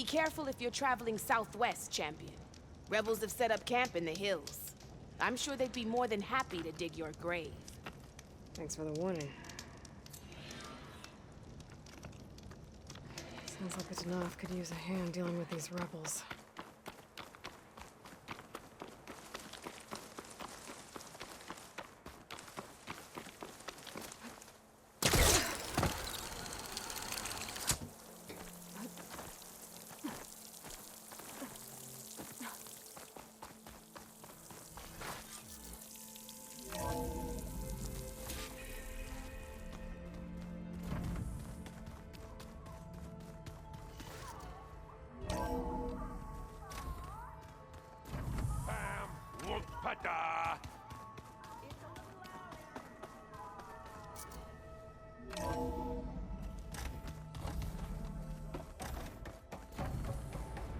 Be careful if you're traveling southwest, champion. Rebels have set up camp in the hills. I'm sure they'd be more than happy to dig your grave. Thanks for the warning. Sounds like Enough could use a hand dealing with these rebels.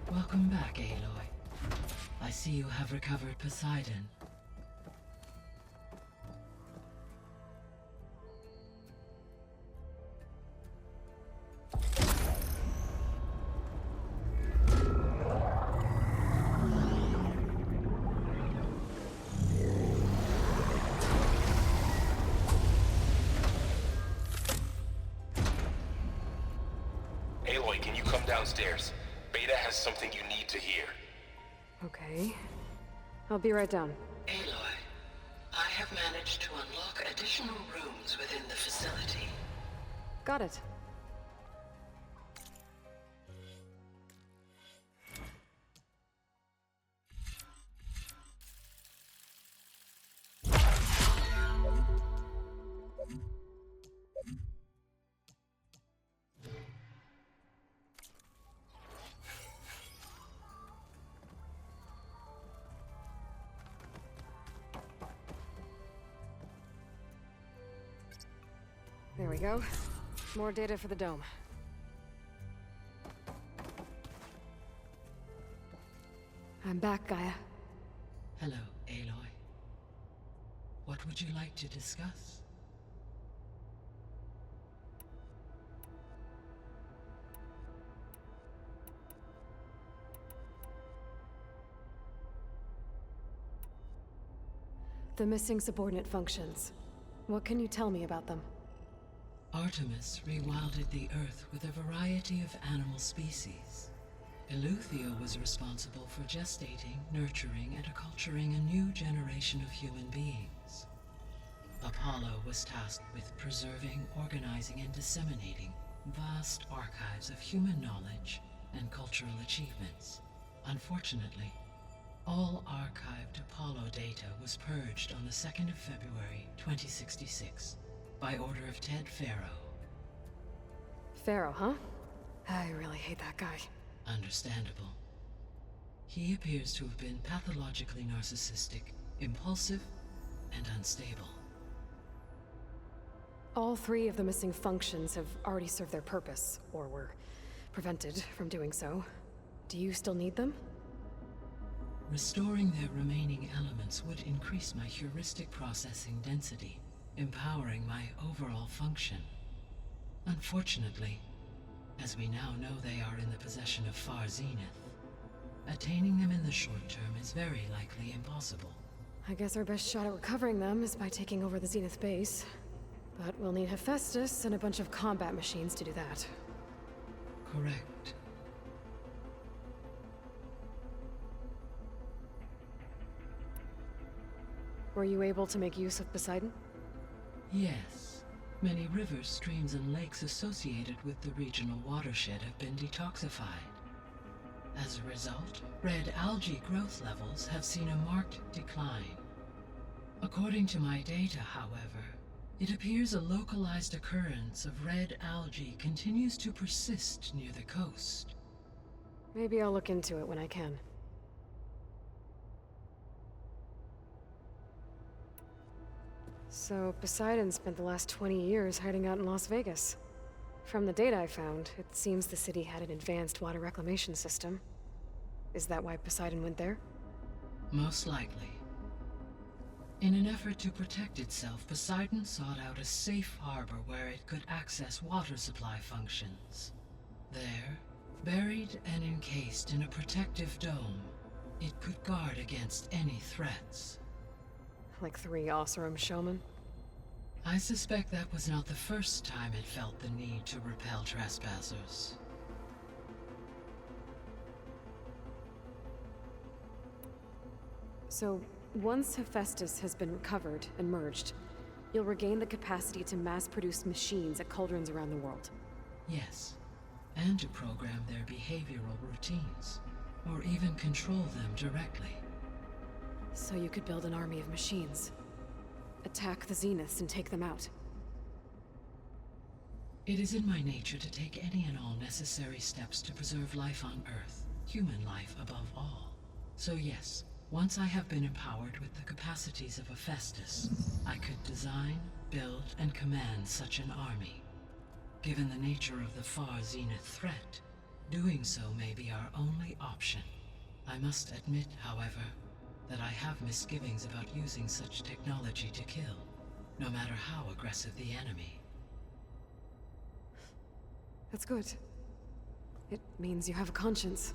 Welcome back, Aloy. I see you have recovered Poseidon. Aloy, can you come downstairs? Beta has something you need to hear. Okay. I'll be right down. Aloy, I have managed to unlock additional rooms within the facility. Got it. There we go. More data for the dome. I'm back, Gaia. Hello, Aloy. What would you like to discuss? The missing subordinate functions. What can you tell me about them? Artemis rewilded the Earth with a variety of animal species. Eleuthia was responsible for gestating, nurturing, and acculturating a new generation of human beings. Apollo was tasked with preserving, organizing, and disseminating vast archives of human knowledge and cultural achievements. Unfortunately, all archived Apollo data was purged on the 2nd of February, 2066. By order of Ted Faro. Pharaoh, huh? I really hate that guy. Understandable. He appears to have been pathologically narcissistic, impulsive, and unstable. All three of the missing functions have already served their purpose, or were prevented from doing so. Do you still need them? Restoring their remaining elements would increase my heuristic processing density, empowering my overall function. Unfortunately, as we now know they are in the possession of Far Zenith, attaining them in the short term is very likely impossible. I guess our best shot at recovering them is by taking over the Zenith base. But we'll need Hephaestus and a bunch of combat machines to do that. Correct. Were you able to make use of Poseidon? Yes. Many rivers, streams, and lakes associated with the regional watershed have been detoxified. As a result, red algae growth levels have seen a marked decline. According to my data, however, it appears a localized occurrence of red algae continues to persist near the coast. Maybe I'll look into it when I can. So, Poseidon spent the last 20 years hiding out in Las Vegas. From the data I found, it seems the city had an advanced water reclamation system. Is that why Poseidon went there? Most likely. In an effort to protect itself, Poseidon sought out a safe harbor where it could access water supply functions. There, Buried and encased in a protective dome, it could guard against any threats. Like 3 Oseram showmen? I suspect that was not the first time it felt the need to repel trespassers. So, once Hephaestus has been recovered and merged, you'll regain the capacity to mass-produce machines at cauldrons around the world. Yes, and to program their behavioral routines, or even control them directly. So you could build an army of machines. Attack the Zeniths and take them out. It is in my nature to take any and all necessary steps to preserve life on Earth, human life above all. So yes, once I have been empowered with the capacities of Hephaestus, I could design, build, and command such an army. Given the nature of the far Zenith threat, doing so may be our only option. I must admit, however, that I have misgivings about using such technology to kill, no matter how aggressive the enemy. That's good. It means you have a conscience.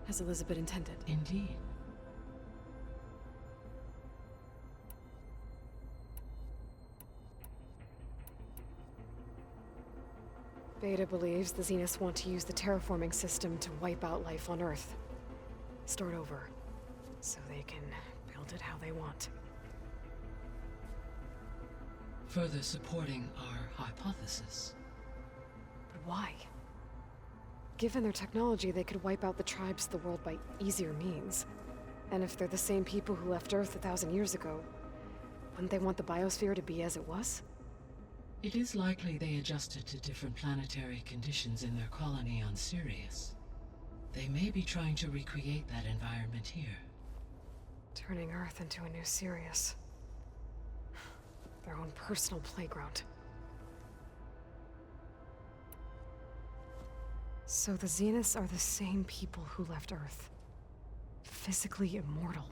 As Elizabeth intended. Indeed. Beta believes the Zeniths want to use the terraforming system to wipe out life on Earth. Start over, so they can build it how they want. Further supporting our hypothesis. But why? Given their technology, they could wipe out the tribes of the world by easier means. And if they're the same people who left Earth 1,000 years ago, wouldn't they want the biosphere to be as it was? It is likely they adjusted to different planetary conditions in their colony on Sirius. They may be trying to recreate that environment here. Turning Earth into a new Sirius. Their own personal playground. So the Zeniths are the same people who left Earth. Physically immortal.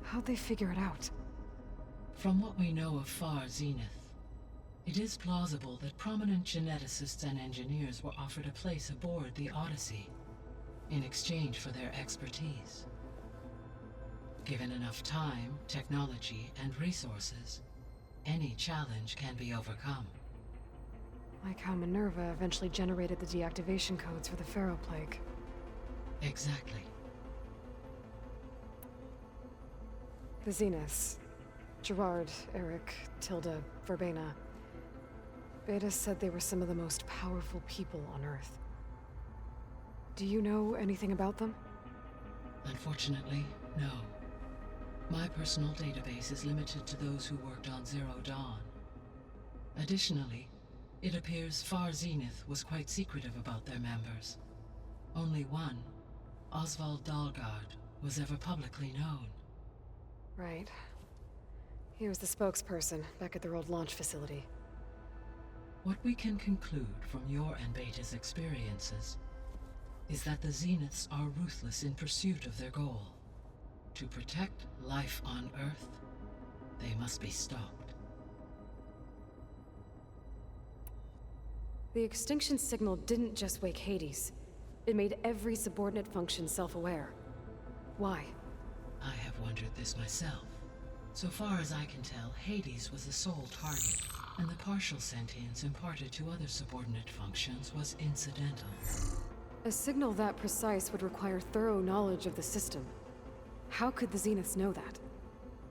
How'd they figure it out? From what we know of far Zenith, it is plausible that prominent geneticists and engineers were offered a place aboard the Odyssey in exchange for their expertise. Given enough time, technology, and resources, any challenge can be overcome. Like how Minerva eventually generated the deactivation codes for the Pharaoh Plague. Exactly. The Zeniths. Gerard, Eric, Tilda, Verbena. Beta said they were some of the most powerful people on Earth. Do you know anything about them? Unfortunately, no. My personal database is limited to those who worked on Zero Dawn. Additionally, it appears Far Zenith was quite secretive about their members. Only one, Oswald Dahlgard, was ever publicly known. Right. He was the spokesperson back at their old launch facility. What we can conclude from your and Beta's experiences is that the Zeniths are ruthless in pursuit of their goal. To protect life on Earth, they must be stopped. The extinction signal didn't just wake Hades. It made every subordinate function self-aware. Why? I have wondered this myself. So far as I can tell, Hades was the sole target, and the partial sentience imparted to other subordinate functions was incidental. A signal that precise would require thorough knowledge of the system. How could the Zeniths know that?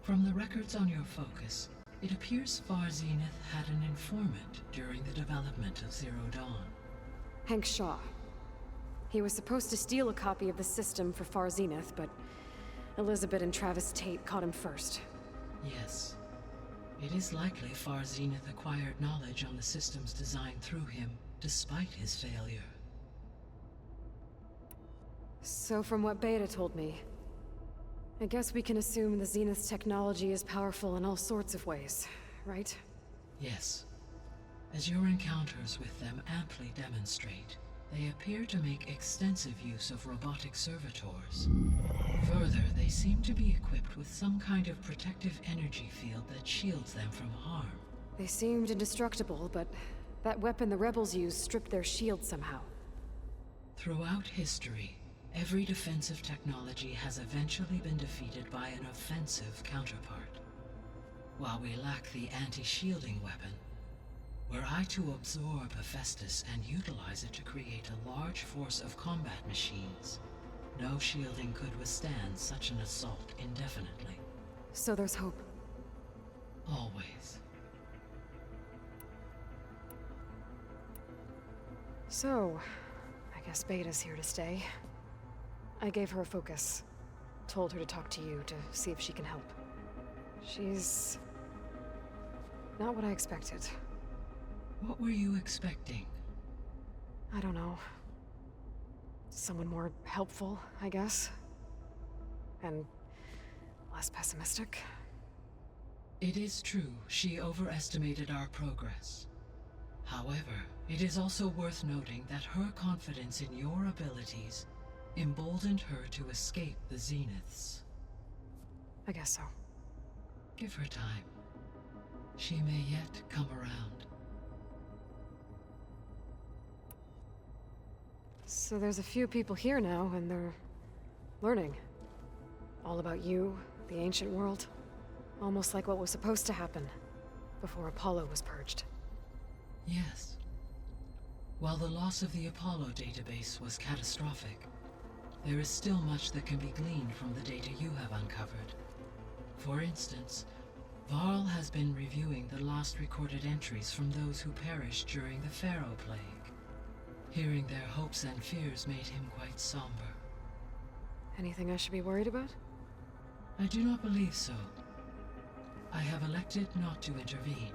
From the records on your focus, it appears Far Zenith had an informant during the development of Zero Dawn. Hank Shaw. He was supposed to steal a copy of the system for Far Zenith, but Elizabeth and Travis Tate caught him first. Yes. It is likely Far Zenith acquired knowledge on the systems designed through him, despite his failure. So from what Beta told me, I guess we can assume the Zenith's technology is powerful in all sorts of ways, right? Yes. As your encounters with them amply demonstrate, they appear to make extensive use of robotic servitors. Further, they seem to be equipped with some kind of protective energy field that shields them from harm. They seemed indestructible, but That weapon the rebels used stripped their shield somehow. Throughout history, every defensive technology has eventually been defeated by an offensive counterpart. While we lack the anti-shielding weapon, were I to absorb Hephaestus and utilize it to create a large force of combat machines, no shielding could withstand such an assault indefinitely. So there's hope. Always. So, I guess Beta's here to stay. I gave her a focus. Told her to talk to you to see if she can help. She's not what I expected. What were you expecting? I don't know. Someone more helpful, I guess. And less pessimistic. It is true she overestimated our progress. However, it is also worth noting that her confidence in your abilities emboldened her to escape the Zeniths. I guess so. Give her time. She may yet come around. So there's a few people here now, and they're learning. All about you, the ancient world. Almost like what was supposed to happen before Apollo was purged. Yes. While the loss of the Apollo database was catastrophic, there is still much that can be gleaned from the data you have uncovered. For instance, Varl has been reviewing the last recorded entries from those who perished during the Pharaoh Plague. Hearing their hopes and fears made him quite somber. Anything I should be worried about? I do not believe so. I have elected not to intervene,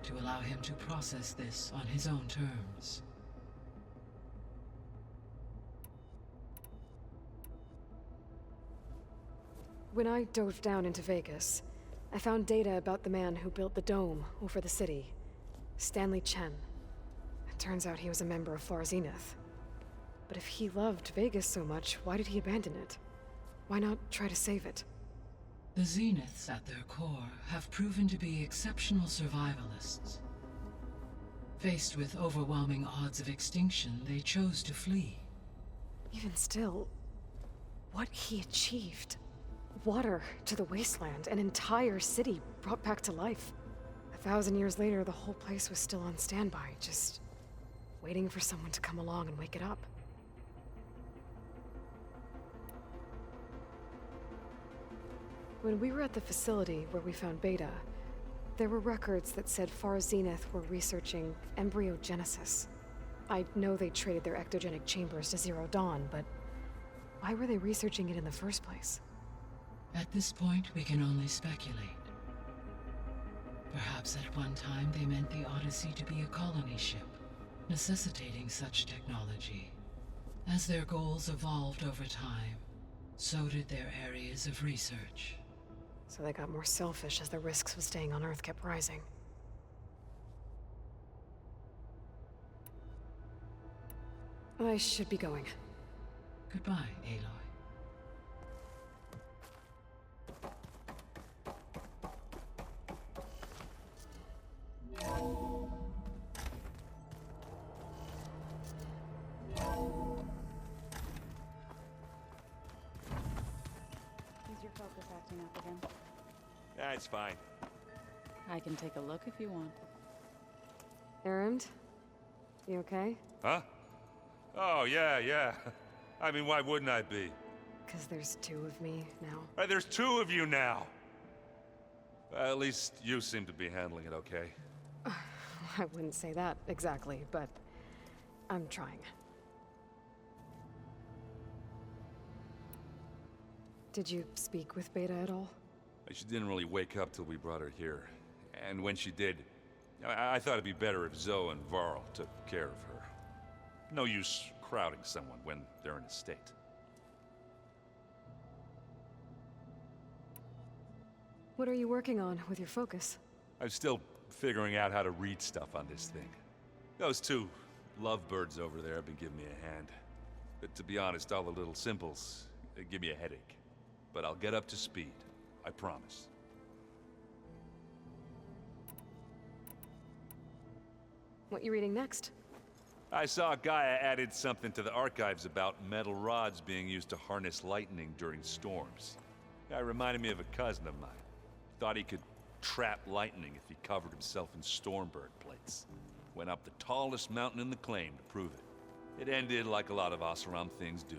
to allow him to process this on his own terms. When I dove down into Vegas, I found data about the man who built the dome over the city, Stanley Chen. It turns out he was a member of Far Zenith. But if he loved Vegas so much, why did he abandon it? Why not try to save it? The Zeniths, at their core, have proven to be exceptional survivalists. Faced with overwhelming odds of extinction, they chose to flee. Even still, what he achieved. Water to the wasteland, an entire city brought back to life. 1,000 years later, the whole place was still on standby, just waiting for someone to come along and wake it up. When we were at the facility where we found Beta, there were records that said Far Zenith were researching embryogenesis. I know they traded their ectogenic chambers to Zero Dawn, but why were they researching it in the first place? At this point, we can only speculate. Perhaps at one time they meant the Odyssey to be a colony ship, necessitating such technology. As their goals evolved over time, so did their areas of research. So they got more selfish as the risks of staying on Earth kept rising. I should be going. Goodbye, Aloy. Is your focus acting up again? Yeah, it's fine. I can take a look if you want. Erend? You okay? Huh? Oh, yeah. I mean, why wouldn't I be? 'Cause there's two of me now. There's two of you now! At least you seem to be handling it okay. I wouldn't say that exactly, but I'm trying. Did you speak with Beta at all? She didn't really wake up till we brought her here. And when she did, I thought it'd be better if Zoe and Varl took care of her. No use crowding someone when they're in a state. What are you working on with your focus? I'm still figuring out how to read stuff on this thing. Those two Lovebirds over there have been giving me a hand. But to be honest, all the little symbols give me a headache. But I'll get up to speed. I promise. What you reading next? I saw Gaia added something to the archives about metal rods being used to harness lightning during storms. Guy reminded me of a cousin of mine. Thought he could trap lightning if he covered himself in Stormbird plates. Went up the tallest mountain in the claim to prove it. It ended like a lot of Oseram things do.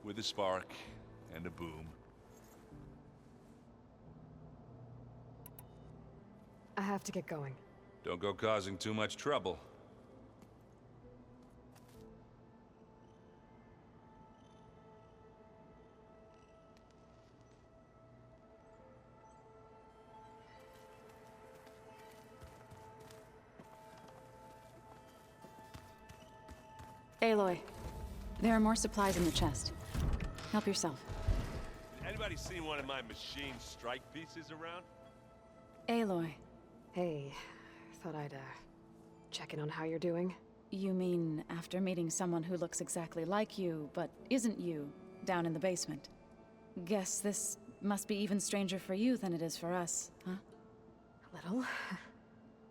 With a spark and a boom. I have to get going. Don't go causing too much trouble. Aloy, there are more supplies in the chest. Help yourself. Anybody seen one of my machine strike pieces around? Aloy, Hey, thought I'd, check in on how you're doing. you mean after meeting someone who looks exactly like you, but isn't you, down in the basement? Guess this must be even stranger for you than it is for us, huh? A little.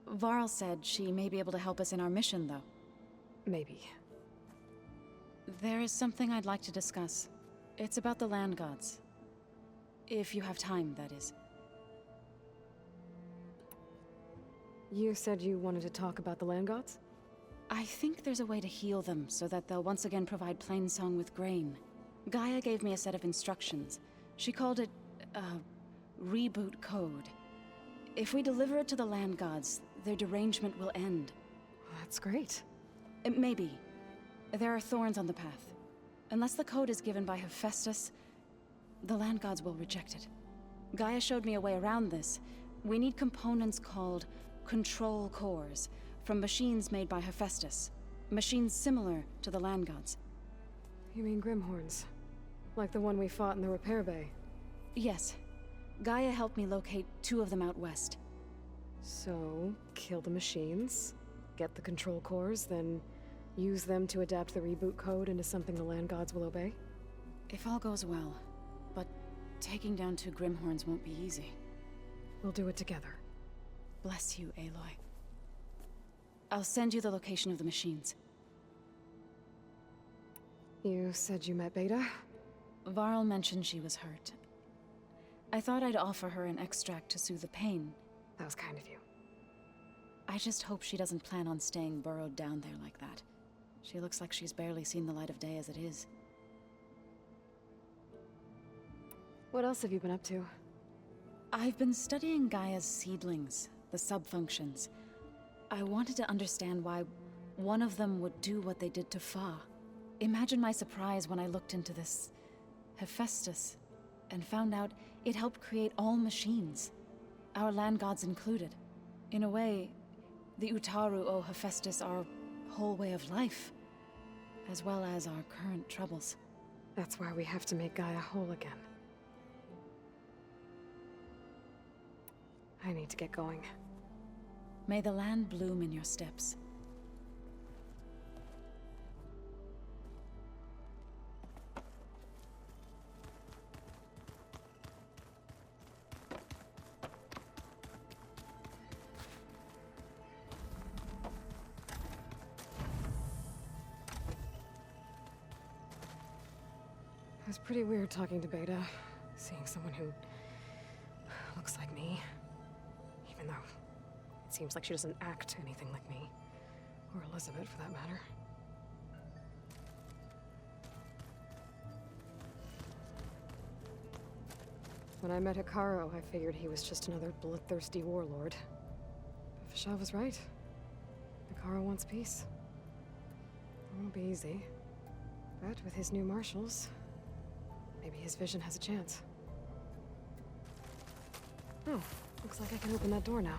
Varl said she may be able to help us in our mission, though. Maybe. There is something I'd like to discuss. It's about the land gods. If you have time, that is. You said you wanted to talk about the land gods? I think there's a way to heal them so that they'll once again provide Plainsong with grain. Gaia gave me a set of instructions. She called it, reboot code. If we deliver it to the land gods, their derangement will end. That's great. Maybe. There are thorns on the path. Unless the code is given by Hephaestus, the land gods will reject it. Gaia showed me a way around this. We need components called control cores from machines made by Hephaestus. Machines similar to the land gods. You mean Grimhorns? Like the one we fought in the repair bay? Yes. Gaia helped me locate 2 of them out west. So, kill the machines, get the control cores, then use them to adapt the reboot code into something the land gods will obey? If all goes well. But taking down 2 Grimhorns won't be easy. We'll do it together. Bless you, Aloy. I'll send you the location of the machines. You said you met Beta? Varl mentioned she was hurt. I thought I'd offer her an extract to soothe the pain. That was kind of you. I just hope she doesn't plan on staying burrowed down there like that. She looks like she's barely seen the light of day as it is. What else have you been up to? I've been studying Gaia's seedlings, the subfunctions. I wanted to understand why one of them would do what they did to Fa. Imagine my surprise when I looked into this Hephaestus and found out it helped create all machines, our land gods included. In a way, the Utaru owe Hephaestus our whole way of life, as well as our current troubles. That's why we have to make Gaia whole again. I need to get going. May the land bloom in your steps. It was pretty weird talking to Beta, seeing someone who looks like me. Even though it seems like she doesn't act anything like me. Or Elizabeth, for that matter. When I met Hikaru, I figured he was just another bloodthirsty warlord. But Fashav was right. Hikaru wants peace. It won't be easy. But with his new marshals, maybe his vision has a chance. Oh, looks like I can open that door now.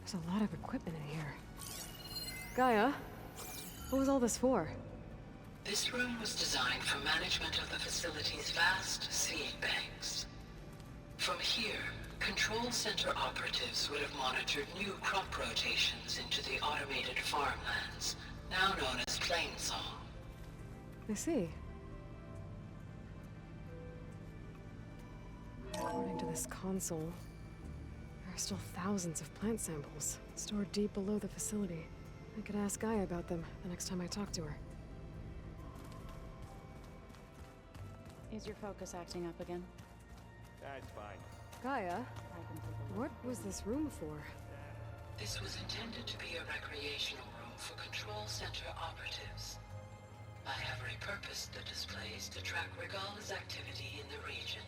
There's a lot of equipment in here. Gaia, what was all this for? This room was designed for management of the facility's vast seed banks. From here, Control Center operatives would have monitored new crop rotations into the automated farmlands, now known as Plainsong. I see. According to this console, there are still thousands of plant samples stored deep below the facility. I could ask Gaia about them the next time I talk to her. Is your focus acting up again? That's fine. Gaia, I can take a look. what was this room for? This was intended to be a recreational room for Control Center operatives. I have repurposed the displays to track Regala's activity in the region.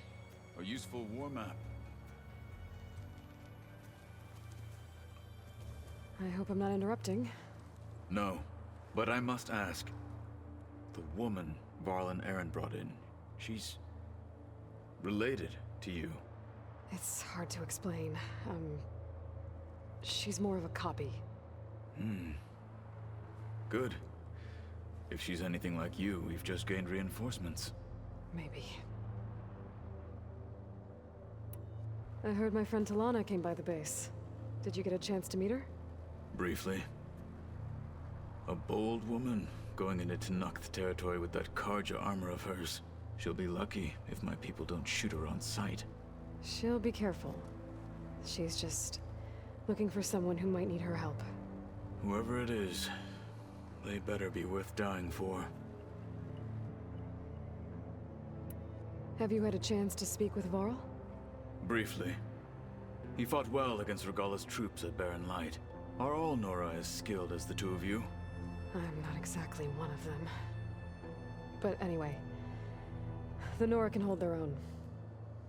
A useful war map. I hope I'm not interrupting. No, but I must ask. The woman Varl and Aaron brought in, she's related to you. It's hard to explain. She's more of a copy. Good. If she's anything like you, we've just gained reinforcements. Maybe. I heard my friend Talana came by the base. Did you get a chance to meet her? Briefly. A bold woman going into Tenakth territory with that Karja armor of hers. She'll be lucky if my people don't shoot her on sight. She'll be careful. She's just looking for someone who might need her help. Whoever it is, they better be worth dying for. Have you had a chance to speak with Varl? Briefly. He fought well against Regala's troops at Barren Light. Are all Nora as skilled as the two of you? I'm not exactly one of them. But anyway, the Nora can hold their own.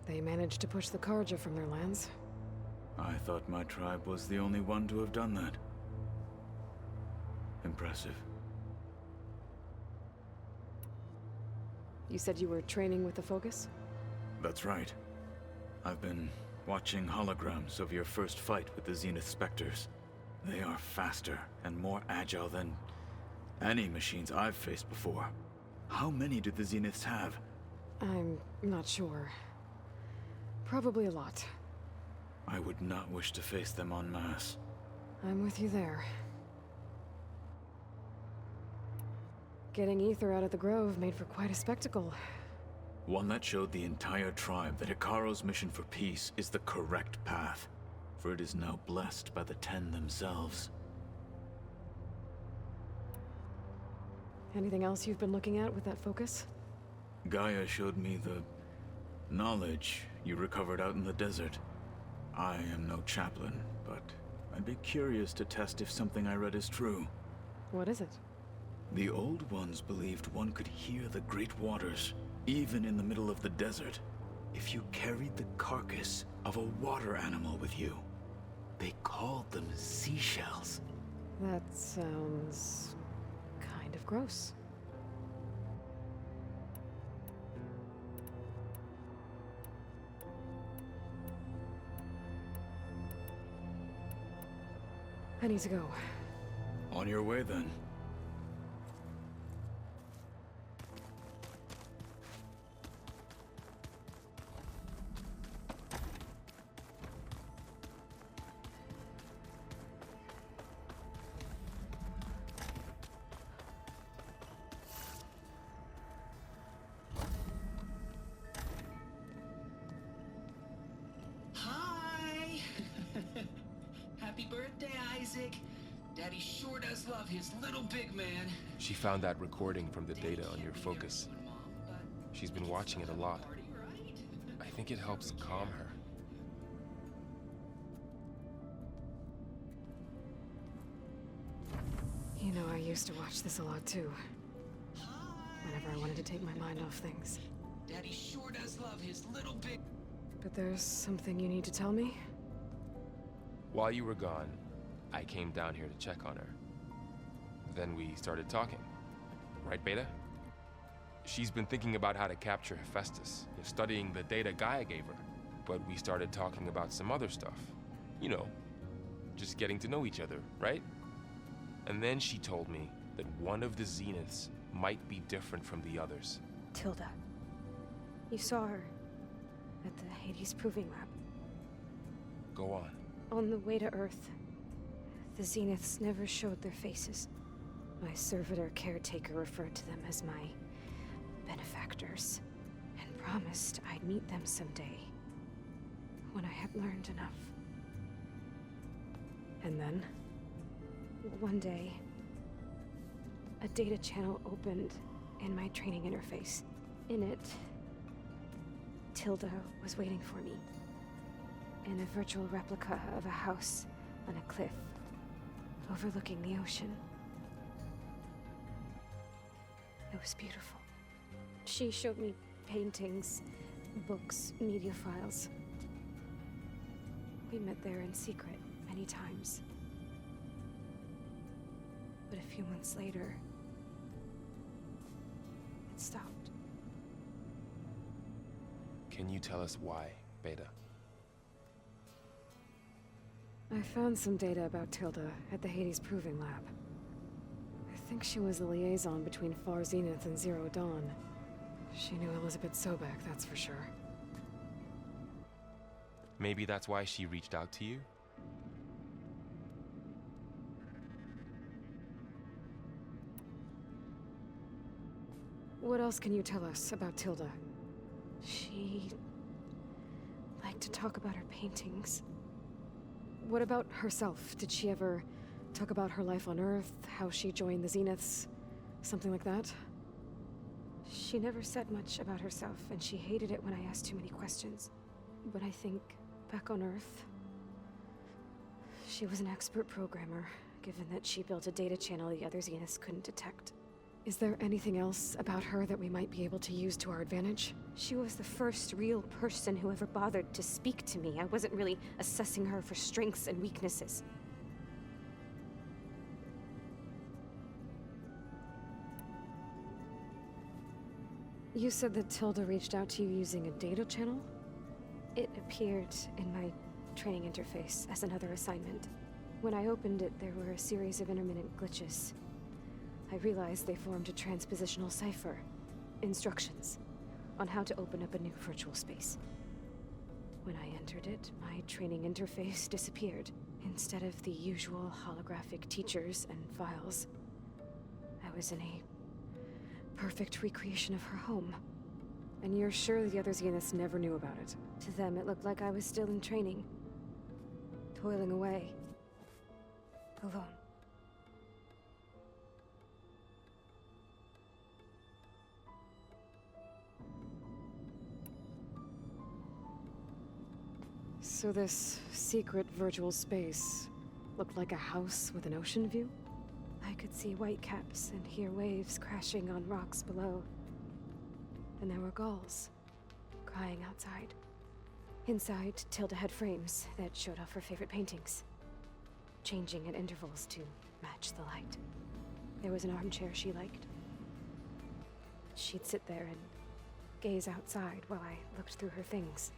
They managed to push the Karja from their lands. I thought my tribe was the only one to have done that. Impressive. You said you were training with the Focus? That's right. I've been watching holograms of your first fight with the Zenith Spectres. They are faster and more agile than any machines I've faced before. How many do the Zeniths have? I'm not sure. Probably a lot. I would not wish to face them en masse. I'm with you there. Getting Ether out of the Grove made for quite a spectacle. One that showed the entire tribe that Hikaru's mission for peace is the correct path, for it is now blessed by the Ten themselves. Anything else you've been looking at with that Focus? Gaia showed me the knowledge you recovered out in the desert. I am no chaplain, but I'd be curious to test if something I read is true. What is it? The old ones believed one could hear the great waters, even in the middle of the desert, if you carried the carcass of a water animal with you. They called them seashells. That sounds kind of gross. I need to go. On your way, then. Hi! Happy birthday, Isaac. Daddy sure does love his little big man. She found that recording from the data on your Focus. She's been watching it a lot. I think it helps calm her. You know, I used to watch this a lot too. Whenever I wanted to take my mind off things. Daddy sure does love his little big... But there's something you need to tell me? While you were gone, I came down here to check on her. Then we started talking. Right, Beta? She's been thinking about how to capture Hephaestus, studying the data Gaia gave her. But we started talking about some other stuff. You know, just getting to know each other, right? And then she told me that one of the Zeniths might be different from the others. Tilda. You saw her. at the Hades Proving Lab. Go on. On the way to Earth, the Zeniths never showed their faces. My servitor caretaker referred to them as my benefactors, and promised I'd meet them someday, when I had learned enough. And then? One day, a data channel opened in my training interface. In it, Tilda was waiting for me, in a virtual replica of a house on a cliff overlooking the ocean. It was beautiful. She showed me paintings, books, media files. We met there in secret many times. But a few months later, it stopped. Can you tell us why, Beta? I found some data about Tilda at the Hades Proving Lab. I think she was the liaison between Far Zenith and Zero Dawn. She knew Elizabeth Sobek, that's for sure. Maybe that's why she reached out to you? What else can you tell us about Tilda? She liked to talk about her paintings. What about herself? Did she ever talk about her life on Earth, how she joined the Zeniths, something like that? She never said much about herself, and she hated it when I asked too many questions. But I think, back on Earth, she was an expert programmer, given that she built a data channel the other Zeniths couldn't detect. Is there anything else about her that we might be able to use to our advantage? She was the first real person who ever bothered to speak to me. I wasn't really assessing her for strengths and weaknesses. You said that Tilda reached out to you using a data channel? It appeared in my training interface as another assignment. When I opened it, there were a series of intermittent glitches. I realized they formed a transpositional cipher. Instructions on how to open up a new virtual space. When I entered it, my training interface disappeared. Instead of the usual holographic teachers and files, I was in a perfect recreation of her home. And you're sure the other Zeniths never knew about it? To them, it looked like I was still in training. Toiling away. Alone. So this secret virtual space looked like a house with an ocean view? I could see whitecaps and hear waves crashing on rocks below. And there were gulls crying outside. Inside, Tilda had frames that showed off her favorite paintings, changing at intervals to match the light. There was an armchair she liked. She'd sit there and gaze outside while I looked through her things.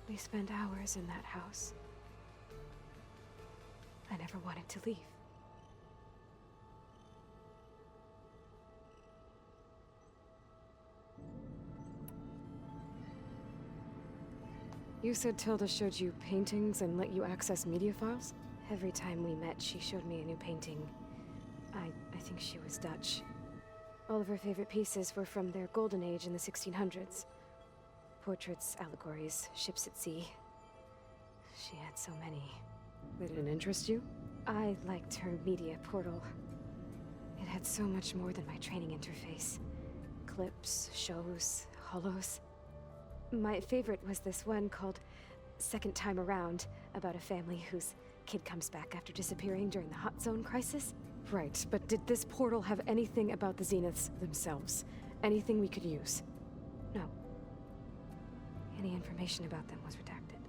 We spent hours in that house. I never wanted to leave. You said Tilda showed you paintings and let you access media files? Every time we met, she showed me a new painting. I think she was Dutch. All of her favorite pieces were from their golden age in the 1600s. Portraits, allegories, ships at sea. She had so many. They didn't interest you? I liked her media portal. It had so much more than my training interface. Clips, shows, holos. My favorite was this one called Second Time Around, about a family whose kid comes back after disappearing during the Hot Zone crisis. Right, but did this portal have anything about the Zeniths themselves? Anything we could use? No. Any information about them was redacted.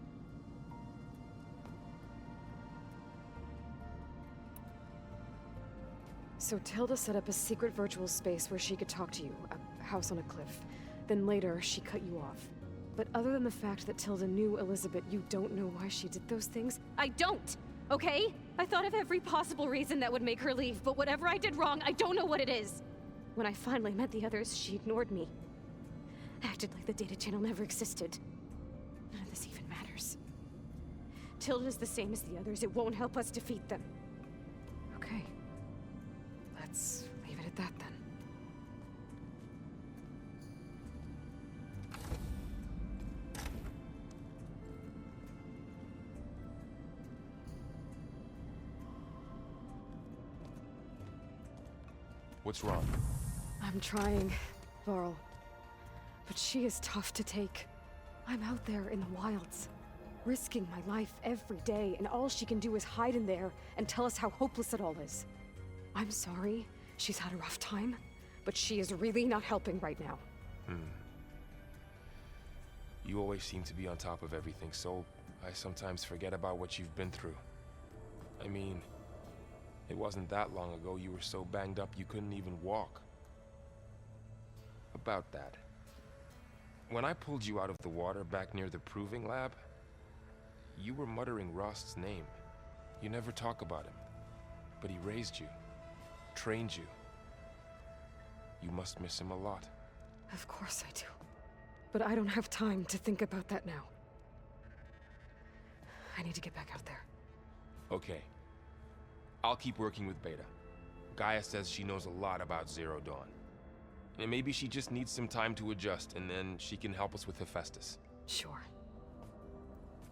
So Tilda set up a secret virtual space where she could talk to you, a house on a cliff. Then later, she cut you off. But other than the fact that Tilda knew Elizabeth, you don't know why she did those things? I don't! Okay? I thought of every possible reason that would make her leave, but whatever I did wrong, I don't know what it is. When I finally met the others, she ignored me. Acted like the data channel never existed. None of this even matters. Tilda's the same as the others. It won't help us defeat them. Okay. Let's leave it at that then. What's wrong? I'm trying, Varl. But she is tough to take. I'm out there in the wilds, risking my life every day, and all she can do is hide in there and tell us how hopeless it all is. I'm sorry, she's had a rough time, but she is really not helping right now. You always seem to be on top of everything, so I sometimes forget about what you've been through. I mean, it wasn't that long ago you were so banged up you couldn't even walk. About that. When I pulled you out of the water back near the proving lab, you were muttering Rost's name. You never talk about him. But he raised you, trained you. You must miss him a lot. Of course I do. But I don't have time to think about that now. I need to get back out there. Okay. I'll keep working with Beta. Gaia says she knows a lot about Zero Dawn. And maybe she just needs some time to adjust, and then she can help us with Hephaestus. Sure.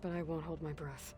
But I won't hold my breath.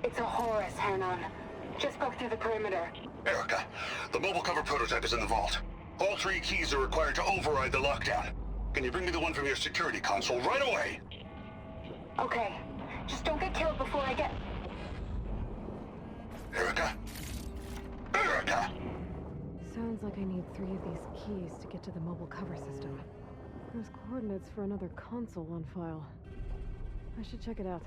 It's a Horus, Hernon. Just broke through the perimeter. Erica, the mobile cover prototype is in the vault. All 3 keys are required to override the lockdown. Can you bring me the one from your security console right away? Okay. Just don't get killed before I get... Erica? Erica! Sounds like I need 3 of these keys to get to the mobile cover system. There's coordinates for another console on file. I should check it out.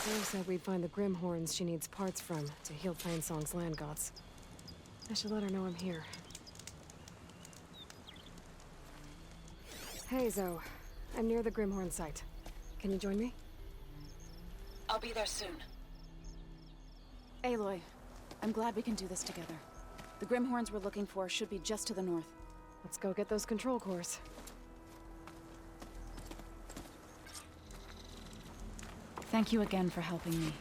Sarah said we'd find the Grimhorns she needs parts from to heal Plainsong's land gods. I should let her know I'm here. Hey, Zoe. I'm near the Grimhorn site. Can you join me? I'll be there soon. Aloy, I'm glad we can do this together. The Grimhorns we're looking for should be just to the north. Let's go get those control cores. Thank you again for helping me.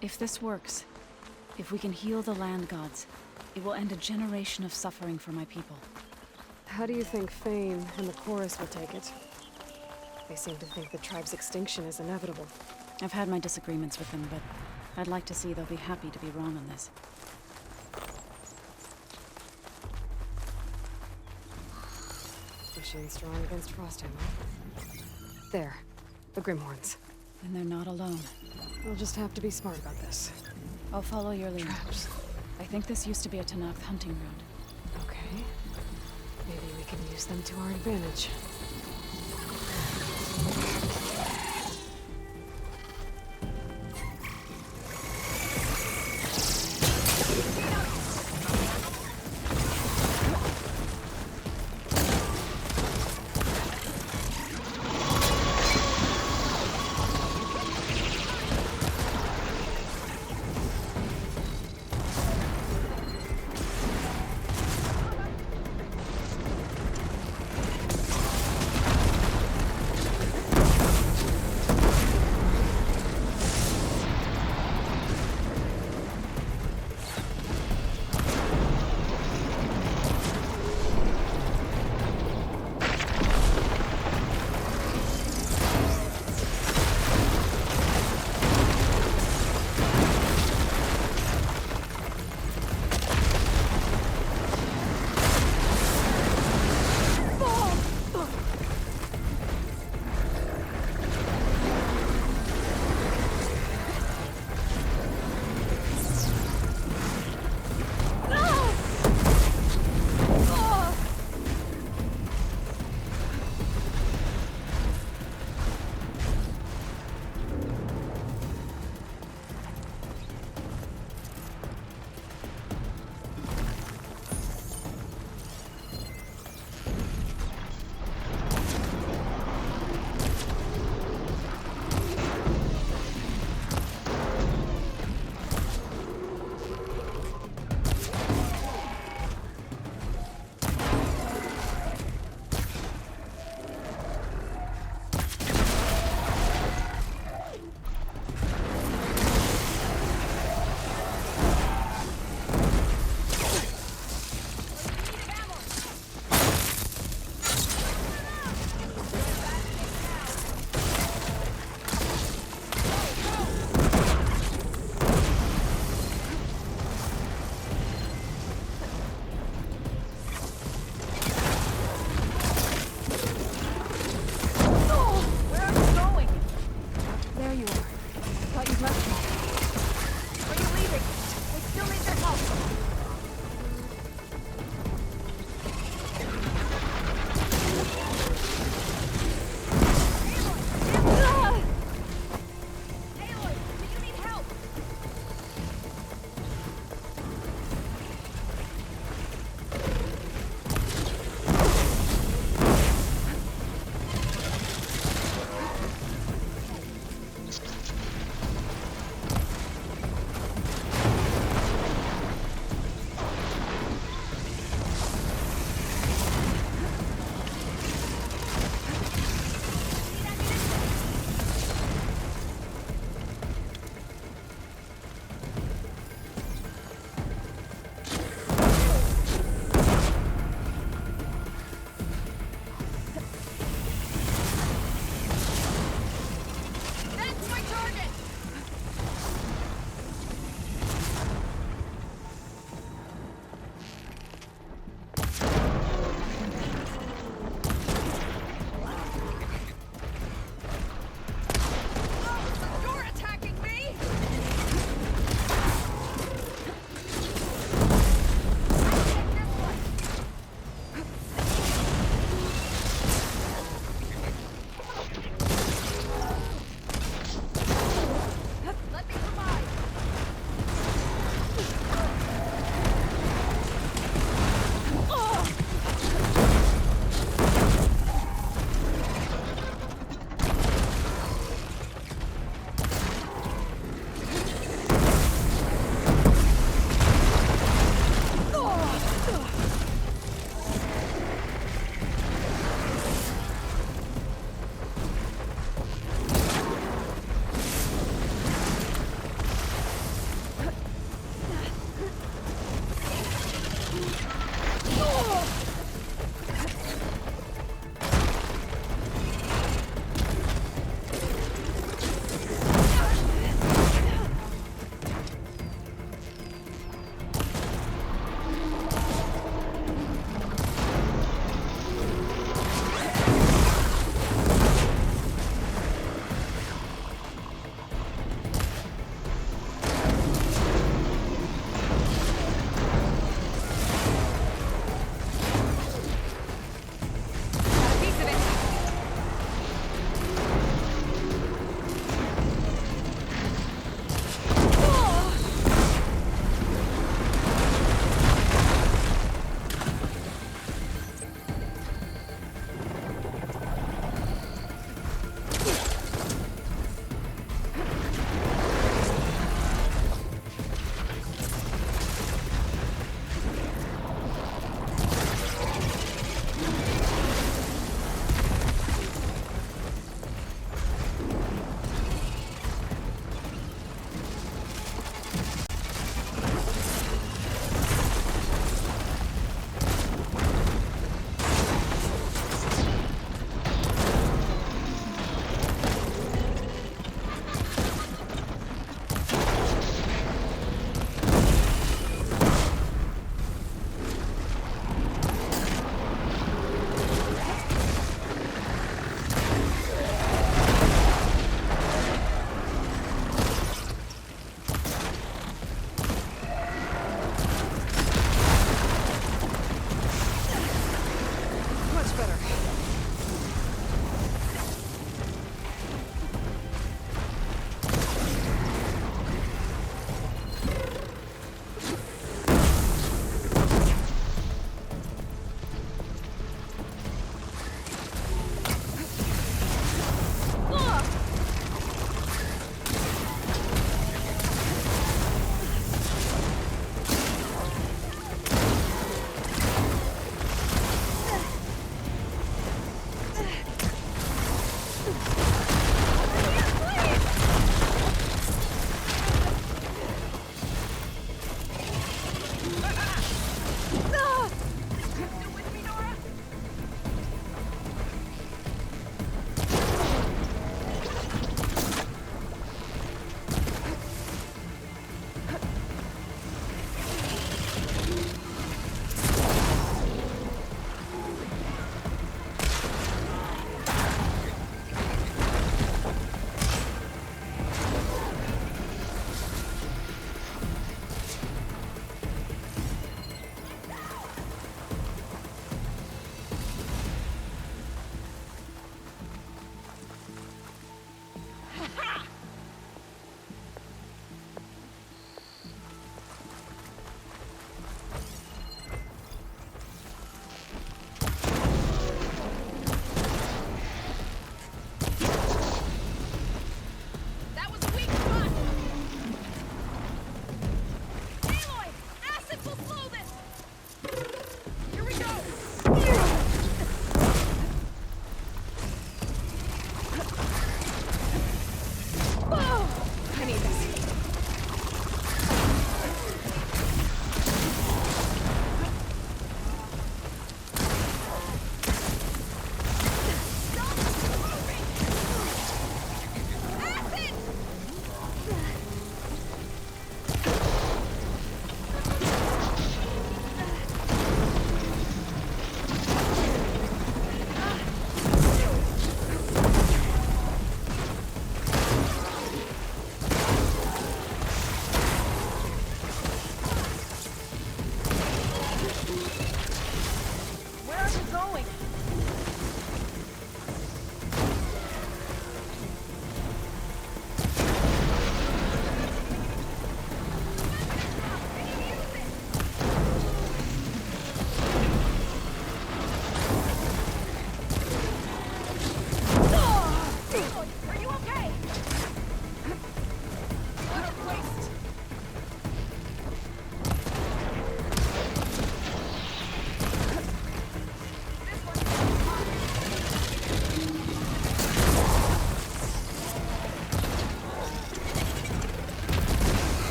If this works, if we can heal the land gods, it will end a generation of suffering for my people. How do you think Fane and the Chorus will take it? They seem to think the tribe's extinction is inevitable. I've had my disagreements with them, but I'd like to see they'll be happy to be wrong on this. Machine strong against frost ammo. There. The Grimhorns. And they're not alone. We'll just have to be smart about this. I'll follow your lead. Traps. I think this used to be a Tanakh hunting road. Okay. Maybe we can use them to our advantage.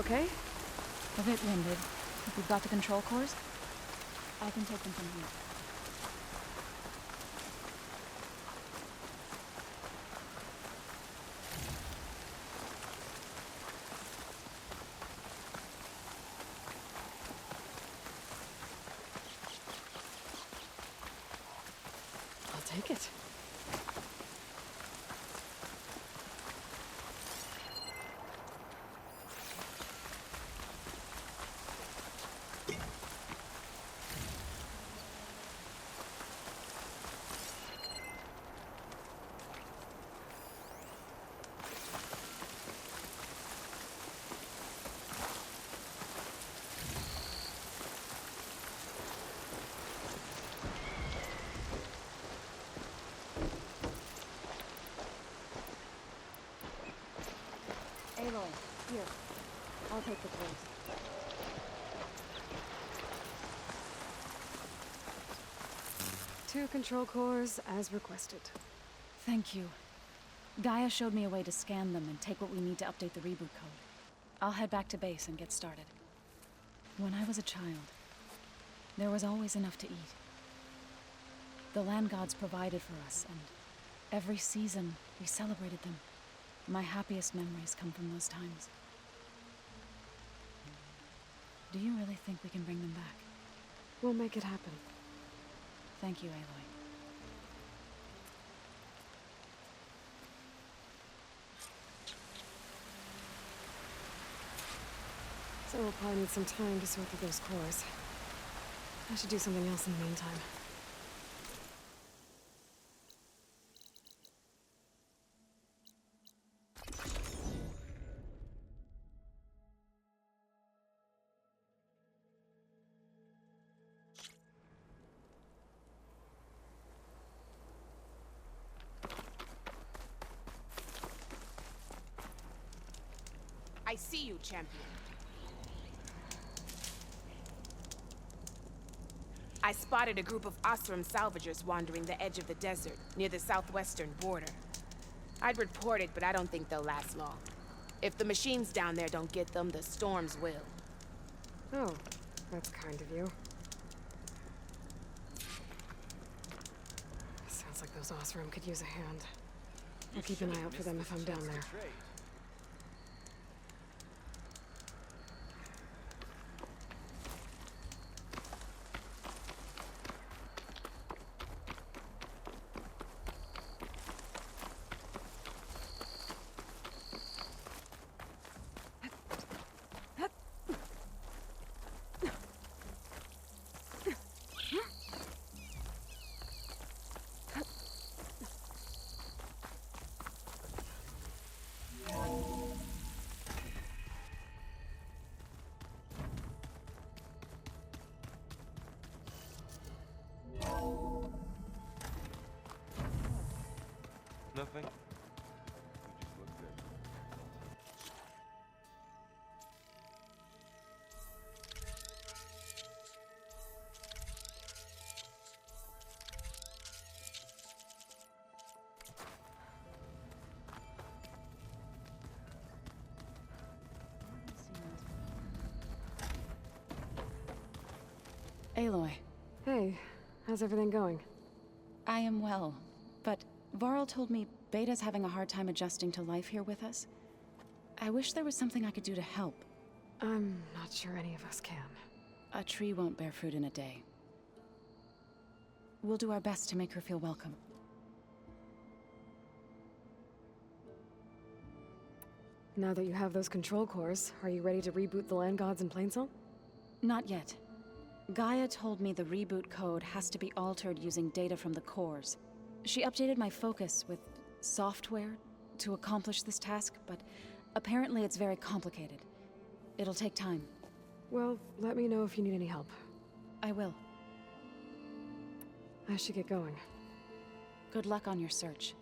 okay? A bit winded. If we've got the control cores, I can take them from here. I'll take it. Aloy, here. I'll take the cores. Two control cores, as requested. Thank you. Gaia showed me a way to scan them and take what we need to update the reboot code. I'll head back to base and get started. When I was a child, there was always enough to eat. The land gods provided for us, and every season we celebrated them. My happiest memories come from those times. Do you really think we can bring them back? We'll make it happen. Thank you, Aloy. So we'll probably need some time to sort through those cores. I should do something else in the meantime. I see you, champion. I spotted a group of Osram salvagers wandering the edge of the desert, near the southwestern border. I'd report it, but I don't think they'll last long. If the machines down there don't get them, the storms will. Oh, that's kind of you. Sounds like those Osram could use a hand. I'll keep an eye out for them if I'm down there. Nothing. You just look good. Aloy, Hey, how's everything going? I am well, but Varl told me Beta's having a hard time adjusting to life here with us. I wish there was something I could do to help. I'm not sure any of us can. A tree won't bear fruit in a day. We'll do our best to make her feel welcome. Now that you have those control cores, are you ready to reboot the land gods in Plainsong? Not yet. Gaia told me the reboot code has to be altered using data from the cores. She updated my focus with software to accomplish this task, but apparently it's very complicated. It'll take time. Well, let me know if you need any help. I will. I should get going. Good luck on your search.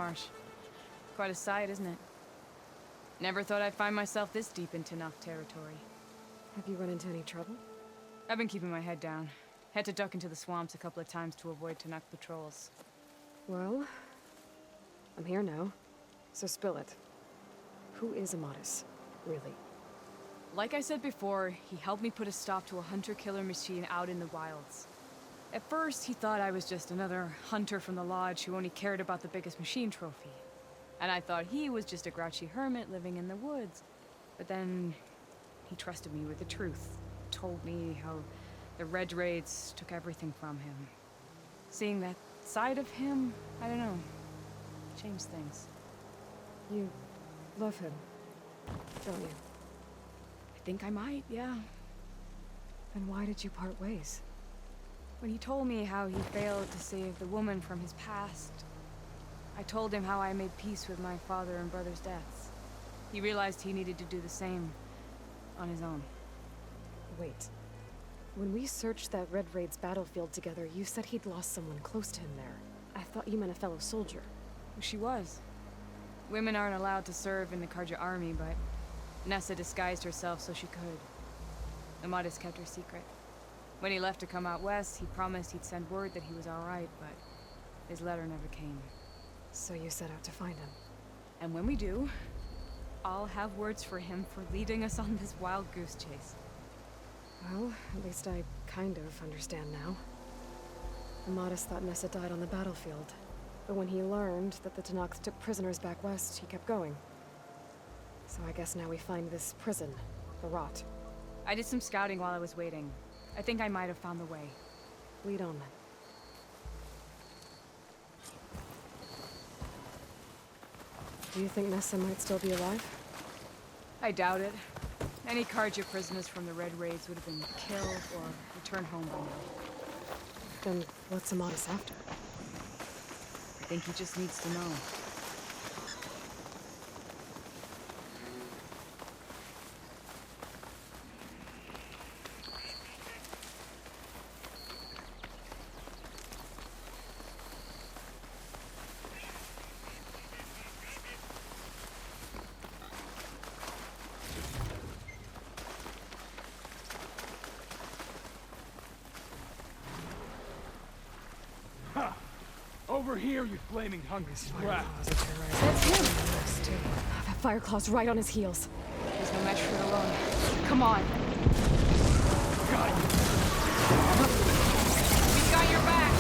marsh. Quite a sight, isn't it? Never thought I'd find myself this deep into Tenakth territory. Have you run into any trouble? I've been keeping my head down. Had to duck into the swamps a couple of times to avoid Tenakth patrols. Well, I'm here now, so spill it. Who is Amatis, really? Like I said before, he helped me put a stop to a hunter-killer machine out in the wilds. At first, he thought I was just another hunter from the lodge who only cared about the biggest machine trophy. And I thought he was just a grouchy hermit living in the woods. But then, he trusted me with the truth. Told me how the Red Raids took everything from him. Seeing that side of him, I don't know, changed things. You love him, don't you? I think I might, yeah. Then why did you part ways? When he told me how he failed to save the woman from his past, I told him how I made peace with my father and brother's deaths. He realized he needed to do the same on his own. Wait. When we searched that Red Raid's battlefield together, you said he'd lost someone close to him there. I thought you meant a fellow soldier. She was. Women aren't allowed to serve in the Karja army, but Nessa disguised herself so she could. Amatis kept her secret. When he left to come out west, he promised he'd send word that he was all right, but his letter never came. So you set out to find him. And when we do, I'll have words for him for leading us on this wild goose chase. Well, at least I kind of understand now. Amatis thought Nessa died on the battlefield, but when he learned that the Tenakth took prisoners back west, he kept going. So I guess now we find this prison, the Rot. I did some scouting while I was waiting. I think I might have found the way. Lead on then. Do you think Nessa might still be alive? I doubt it. Any Karja prisoners from the Red Raids would have been killed or returned home by now. Then what's Amatis after? I think he just needs to know. Over here, you flaming hungry scrap. That's him! That Fireclaw's right on his heels. There's no match for it alone. Come on! Got you! We've got your back!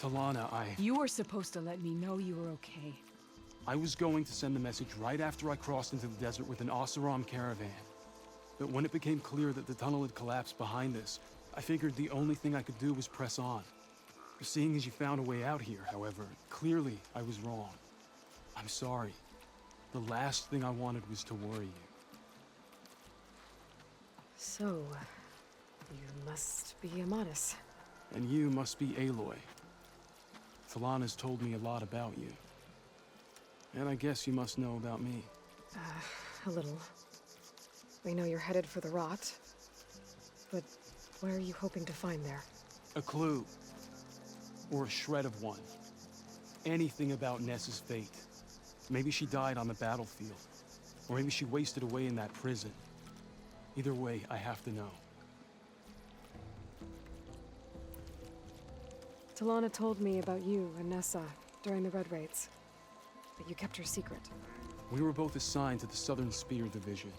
Talana, You were supposed to let me know you were okay. I was going to send the message right after I crossed into the desert with an Oseram caravan. But when it became clear that the tunnel had collapsed behind us, I figured the only thing I could do was press on. Seeing as you found a way out here, however, clearly I was wrong. I'm sorry. The last thing I wanted was to worry you. So, you must be Amatis. And you must be Aloy. Talana's told me a lot about you. And I guess you must know about me. A little. We know you're headed for the rot. But where are you hoping to find there? A clue. Or a shred of one. Anything about Nessa's fate. Maybe she died on the battlefield. Or maybe she wasted away in that prison. Either way, I have to know. Talana told me about you and Nessa during the Red Raids. But you kept her secret. We were both assigned to the Southern Spear Division.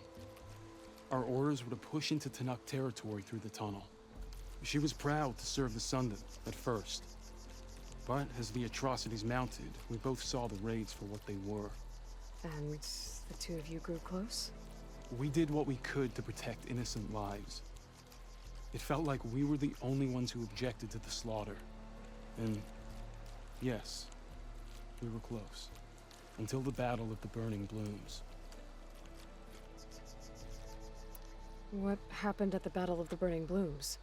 Our orders were to push into Tanuk territory through the tunnel. She was proud to serve the Sundom at first. But as the atrocities mounted, we both saw the raids for what they were. And the two of you grew close? We did what we could to protect innocent lives. It felt like we were the only ones who objected to the slaughter. And yes, we were close. Until the Battle of the Burning Blooms. What happened at the Battle of the Burning Blooms?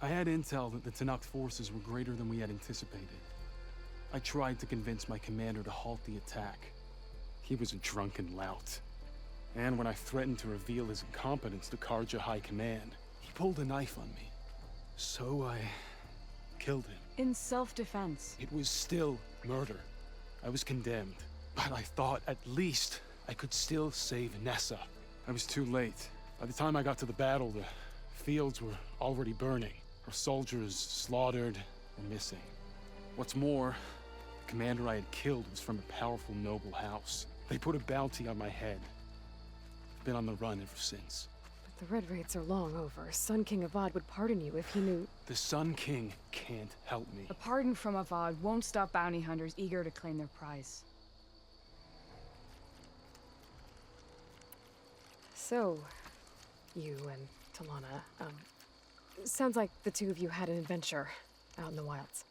I had intel that the Tanakh forces were greater than we had anticipated. I tried to convince my commander to halt the attack. He was a drunken lout. And when I threatened to reveal his incompetence to Karja High Command, he pulled a knife on me. So I killed him. In self-defense. It was still murder. I was condemned. But I thought at least I could still save Nessa. I was too late. By the time I got to the battle, the fields were already burning. Our soldiers slaughtered or missing. What's more, the commander I had killed was from a powerful noble house. They put a bounty on my head. I've been on the run ever since. But the Red Raids are long over. Sun King Avad would pardon you if he knew... The Sun King can't help me. A pardon from Avad won't stop bounty hunters eager to claim their prize. So, you and Talana, sounds like the two of you had an adventure out in the wilds.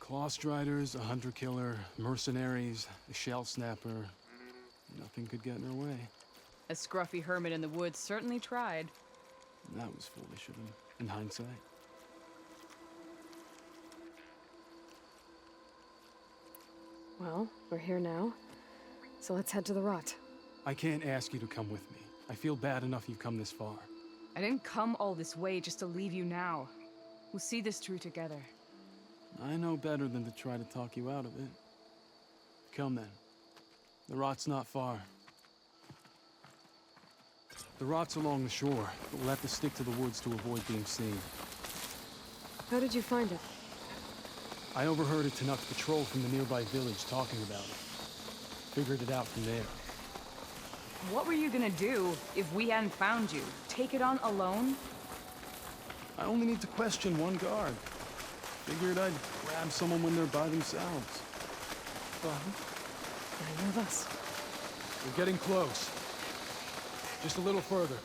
Claw Striders, a hunter-killer, mercenaries, a shell snapper. Nothing could get in our way. A scruffy hermit in the woods certainly tried. That was foolish of him, in hindsight. Well, we're here now, so let's head to the rot. I can't ask you to come with me. I feel bad enough you've come this far. I didn't come all this way just to leave you now. We'll see this through together. I know better than to try to talk you out of it. Come then. The rot's not far. The rot's along the shore, but we'll have to stick to the woods to avoid being seen. How did you find it? I overheard a Tanukh patrol from the nearby village talking about it. Figured it out from there. What were you gonna do if we hadn't found you? Take it on alone? I only need to question one guard. Figured I'd grab someone when they're by themselves. Well, now you're with us. We're getting close. Just a little further.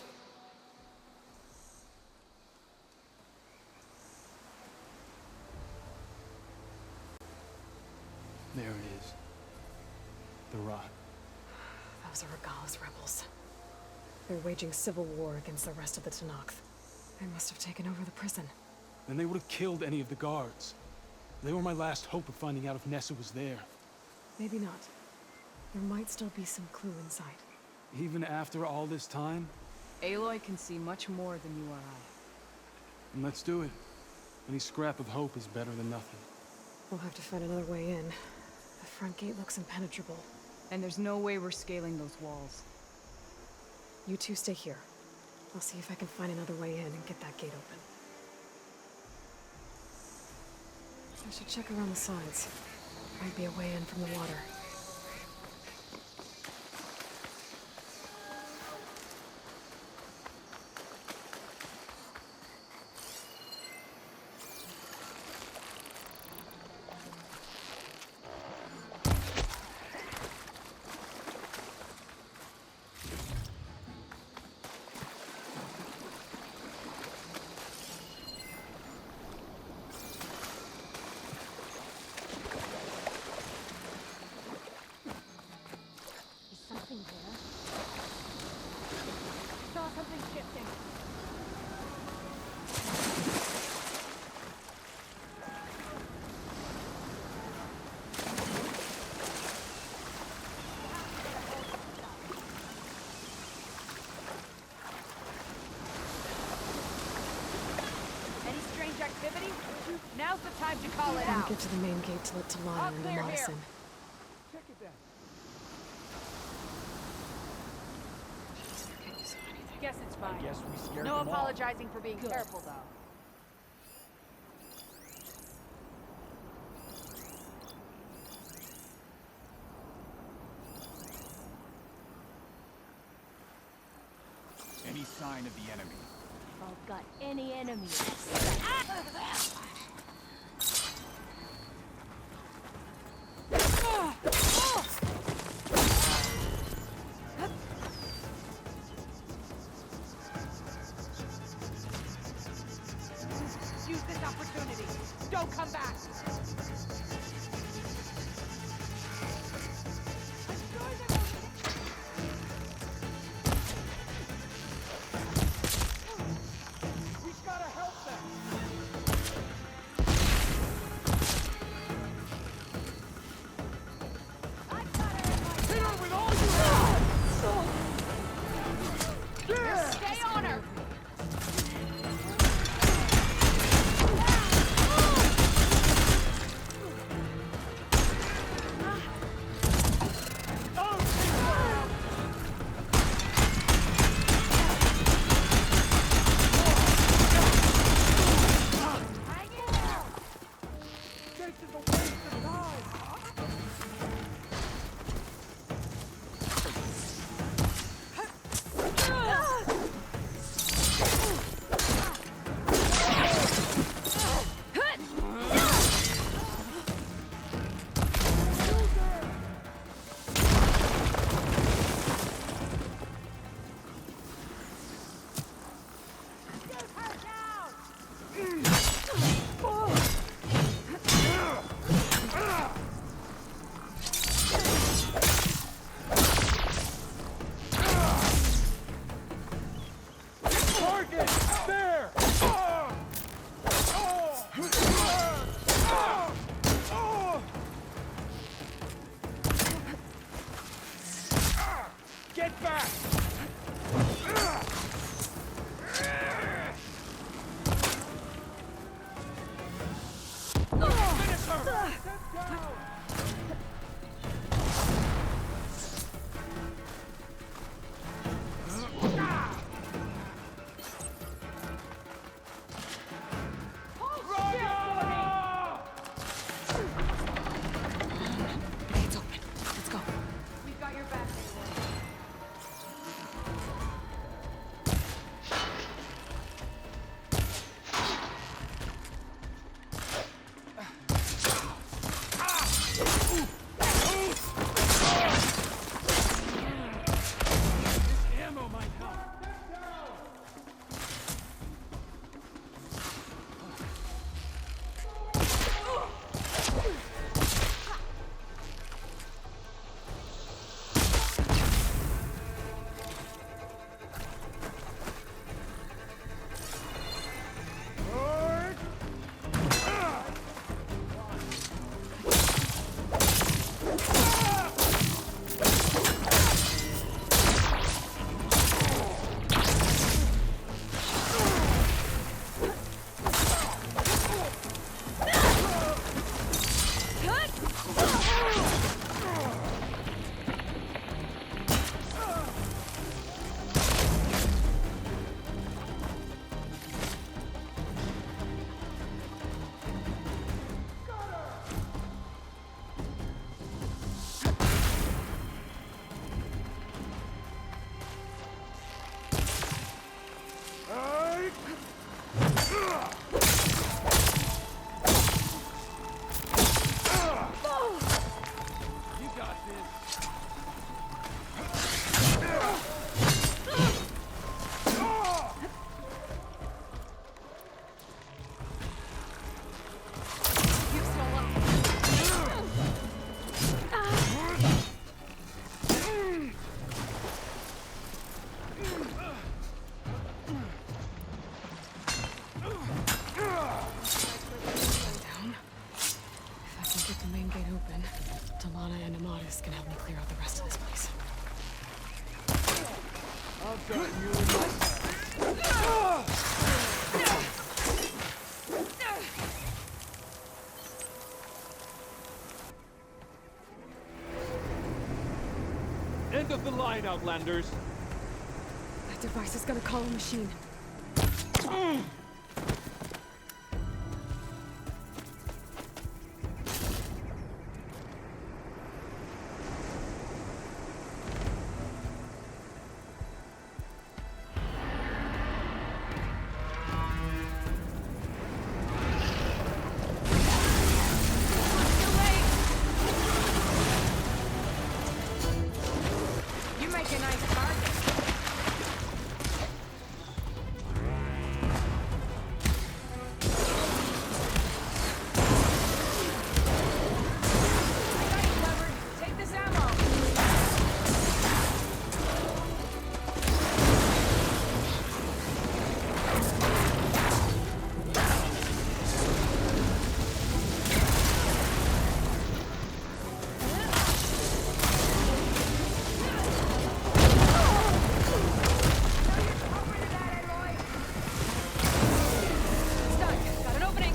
There it is. The rot. Those are Regala's rebels. They're waging civil war against the rest of the Tanakh. They must have taken over the prison. Then they would have killed any of the guards. They were my last hope of finding out if Nessa was there. Maybe not. There might still be some clue inside. Even after all this time? Aloy can see much more than you or I. And let's do it. Any scrap of hope is better than nothing. We'll have to find another way in. The front gate looks impenetrable. And there's no way we're scaling those walls. You two stay here. I'll see if I can find another way in and get that gate open. I should check around the sides. Might be a way in from the water. activity? Now's the time to call it Can't out. get to the main gate to let Talana and clear Lamont here. in. Check it then. Guess it's fine. Guess we scared No them all. apologizing for being careful, though. Any sign of the enemy? I've got any enemy. Use this opportunity. Don't come back. We've got to help them. Hit her with all you have! Stay on her. Get back! Finish her! Step down! Gate's open. Let's go. We've got your back, Aloy. line, Outlanders. That device is gonna call a machine. You make a nice target. Take this ammo. Stuck. Got an opening.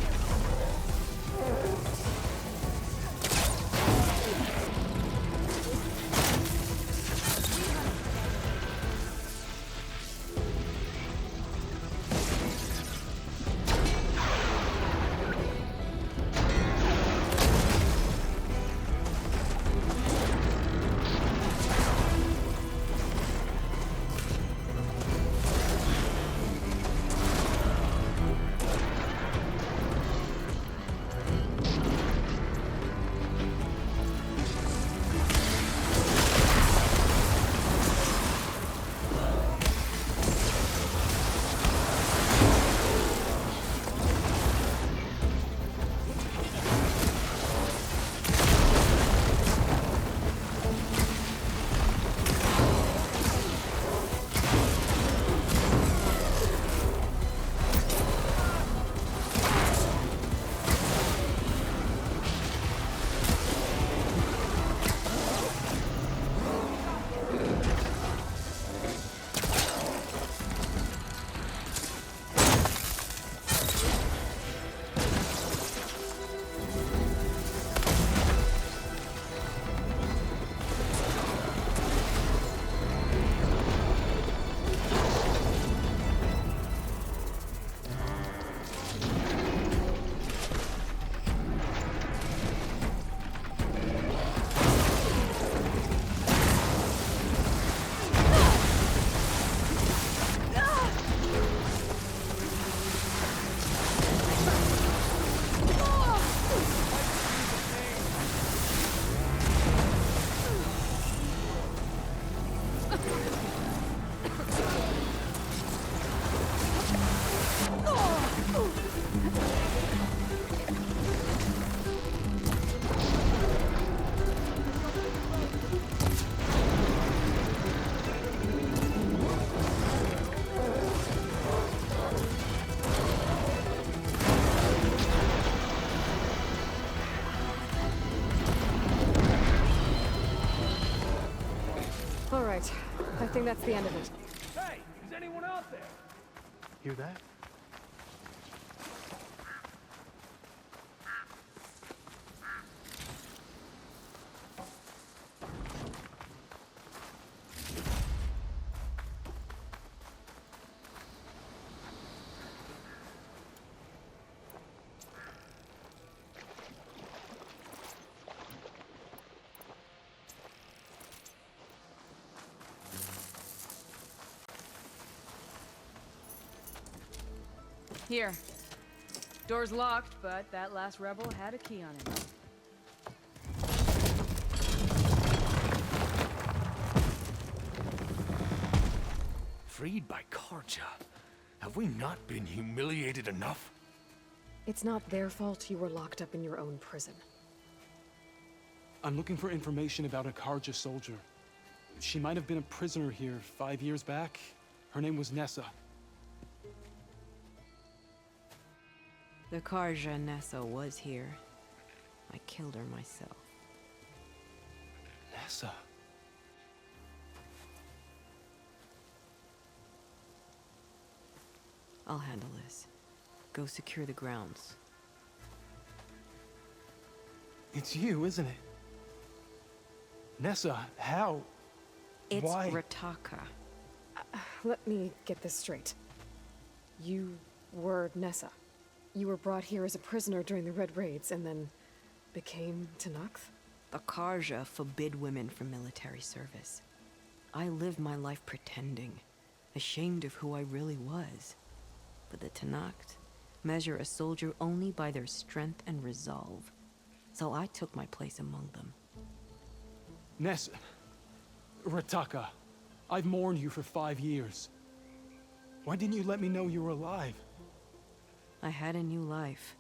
All right. I think that's the end of it. Hey, is anyone out there? Hear that? Here. Door's locked, but that last rebel had a key on it. Freed by Karja. Have we not been humiliated enough? It's not their fault you were locked up in your own prison. I'm looking for information about a Karja soldier. She might have been a prisoner here 5 years back. Her name was Nessa. The Karja Nessa was here. I killed her myself. Nessa? I'll handle this. Go secure the grounds. It's you, isn't it? Nessa, how? It's Why? Rataka. Let me get this straight. You were Nessa. You were brought here as a prisoner during the Red Raids and then became Tenakth? The Karja forbid women from military service. I lived my life pretending, ashamed of who I really was. But the Tenakth measure a soldier only by their strength and resolve. So I took my place among them. Nessa... Rataka, I've mourned you for 5 years. Why didn't you let me know you were alive? I had a new life.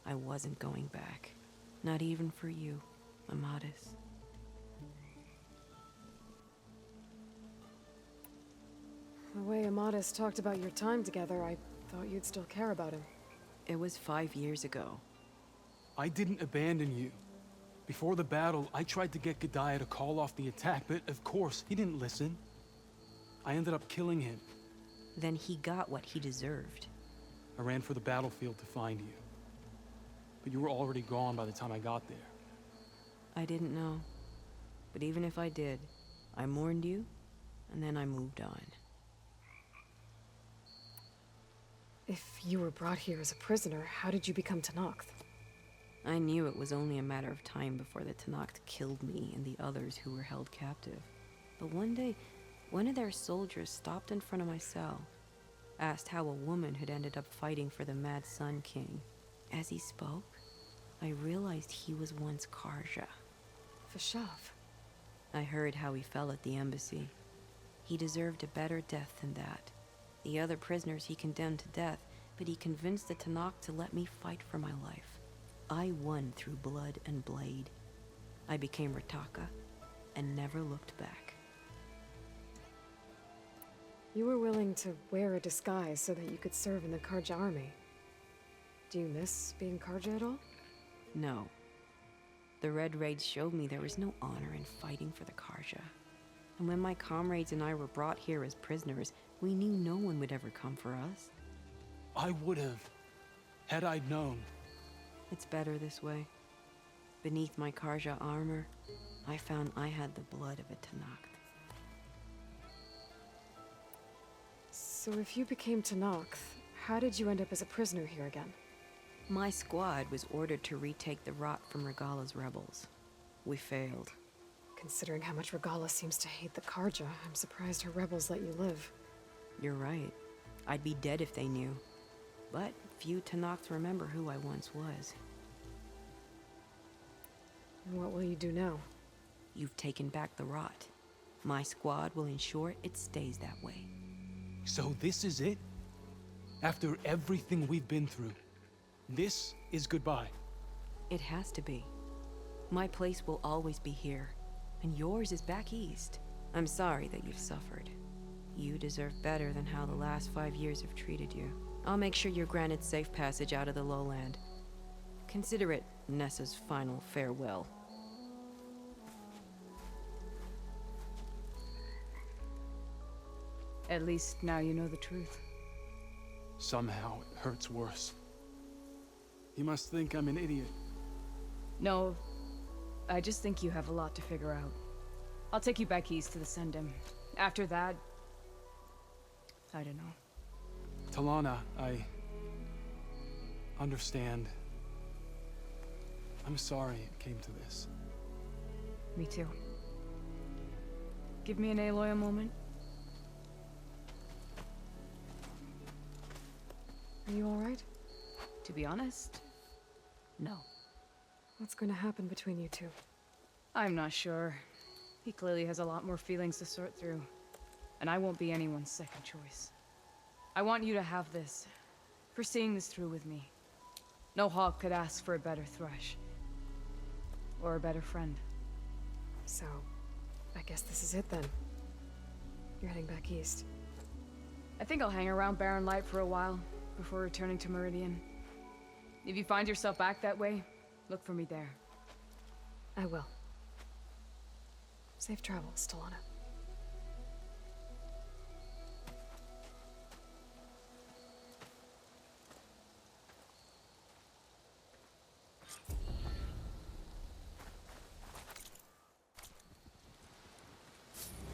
I wasn't going back. Not even for you, Amadis. The way Amadis talked about your time together, I thought you'd still care about him. It was 5 years ago. I didn't abandon you. Before the battle, I tried to get G'daiah to call off the attack, but of course, he didn't listen. I ended up killing him. Then he got what he deserved. I ran for the battlefield to find you. But you were already gone by the time I got there. I didn't know. But even if I did, I mourned you, and then I moved on. If you were brought here as a prisoner, how did you become Tenakth? I knew it was only a matter of time before the Tenakth killed me and the others who were held captive. But one day, one of their soldiers stopped in front of my cell, asked how a woman had ended up fighting for the Mad Sun King. As he spoke, I realized he was once Karja. Vashav. I heard how he fell at the embassy. He deserved a better death than that. The other prisoners he condemned to death, but he convinced the Tenakth to let me fight for my life. I won through blood and blade. I became Rataka and never looked back. You were willing to wear a disguise so that you could serve in the Karja army. Do you miss being Karja at all? No. The Red Raids showed me there was no honor in fighting for the Karja. And when my comrades and I were brought here as prisoners, we knew no one would ever come for us. I would have, had I known. It's better this way. Beneath my Karja armor, I found I had the blood of a Tenakth. So if you became Tenakth, how did you end up as a prisoner here again? My squad was ordered to retake the Rot from Regala's rebels. We failed. Considering how much Regala seems to hate the Karja, I'm surprised her rebels let you live. You're right. I'd be dead if they knew. But few Tenakth remember who I once was. What will you do now? You've taken back the Rot. My squad will ensure it stays that way. So this is it? After everything we've been through, this is goodbye? It has to be. My place will always be here, and yours is back east. I'm sorry that you've suffered. You deserve better than how the last 5 years have treated you. I'll make sure you're granted safe passage out of the lowland. Consider it Nessa's final farewell. At least now you know the truth. Somehow it hurts worse. You must think I'm an idiot. No, I just think you have a lot to figure out. I'll take you back east to the Sendem. After that, I don't know. Talana, I understand. I'm sorry it came to this. Me too. Give me an Aloy a moment. Are you alright? To be honest, no. What's going to happen between you two? I'm not sure. He clearly has a lot more feelings to sort through. And I won't be anyone's second choice. I want you to have this, for seeing this through with me. No hawk could ask for a better thrush. Or a better friend. So, I guess this is it then. You're heading back east. I think I'll hang around Barren Light for a while, before returning to Meridian. If you find yourself back that way, look for me there. I will. Safe travels, Talana.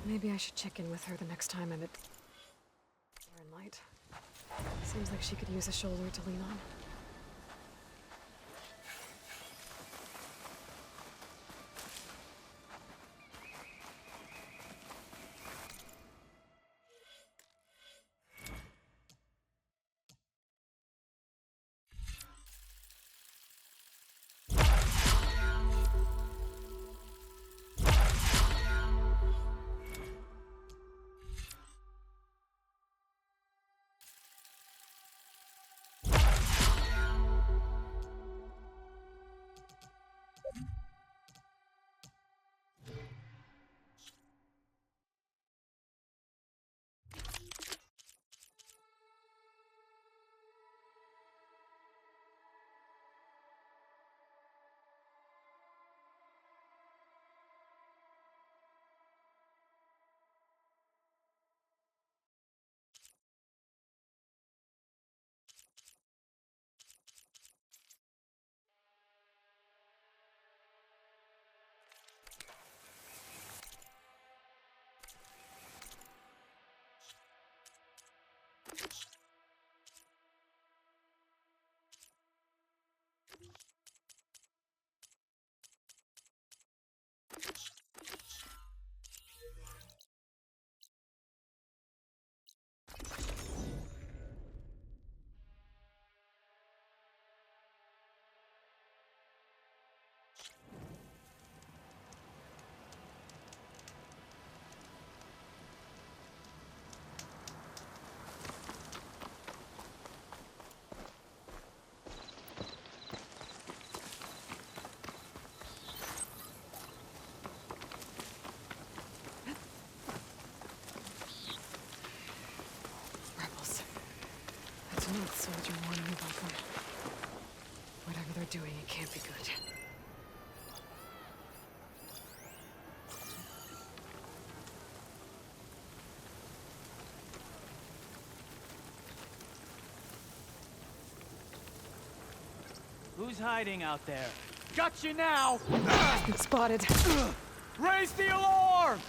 Maybe I should check in with her the next time I'm at Light. Seems like she could use a shoulder to lean on. An old soldier warning me about them. Whatever they're doing, it can't be good. Who's hiding out there? Got you now! Been spotted. Raise the alarm!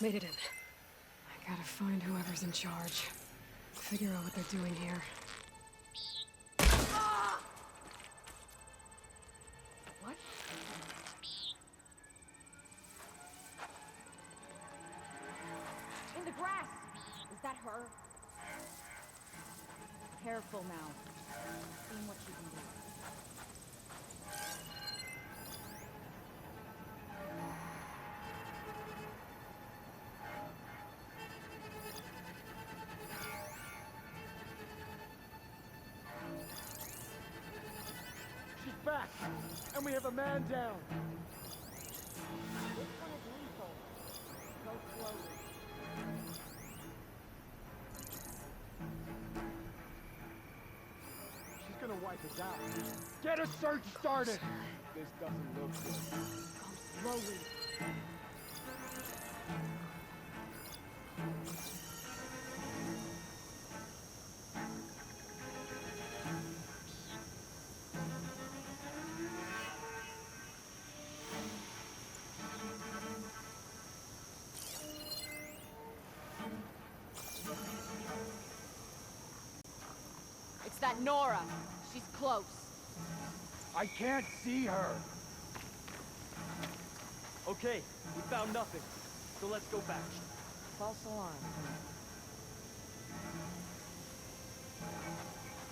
Made it in. I gotta find whoever's in charge. Figure out what they're doing here. What? In the grass! Is that her? Careful now. Seeing what you can do. Back! And we have a man down! This one is lethal. Go slowly. She's gonna wipe us out. Get a search started! This doesn't look good. Go slowly. It's that Nora. She's close. I can't see her. Okay, we found nothing. So let's go back. False alarm.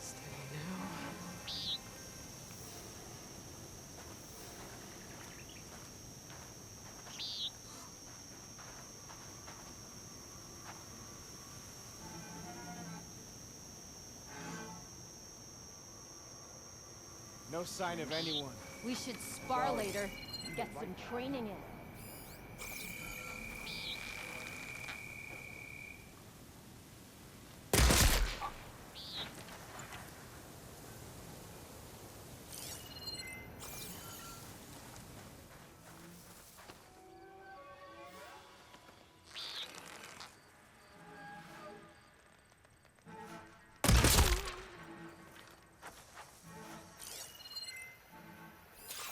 Steady now. No sign of anyone. We should spar later. Get some training in.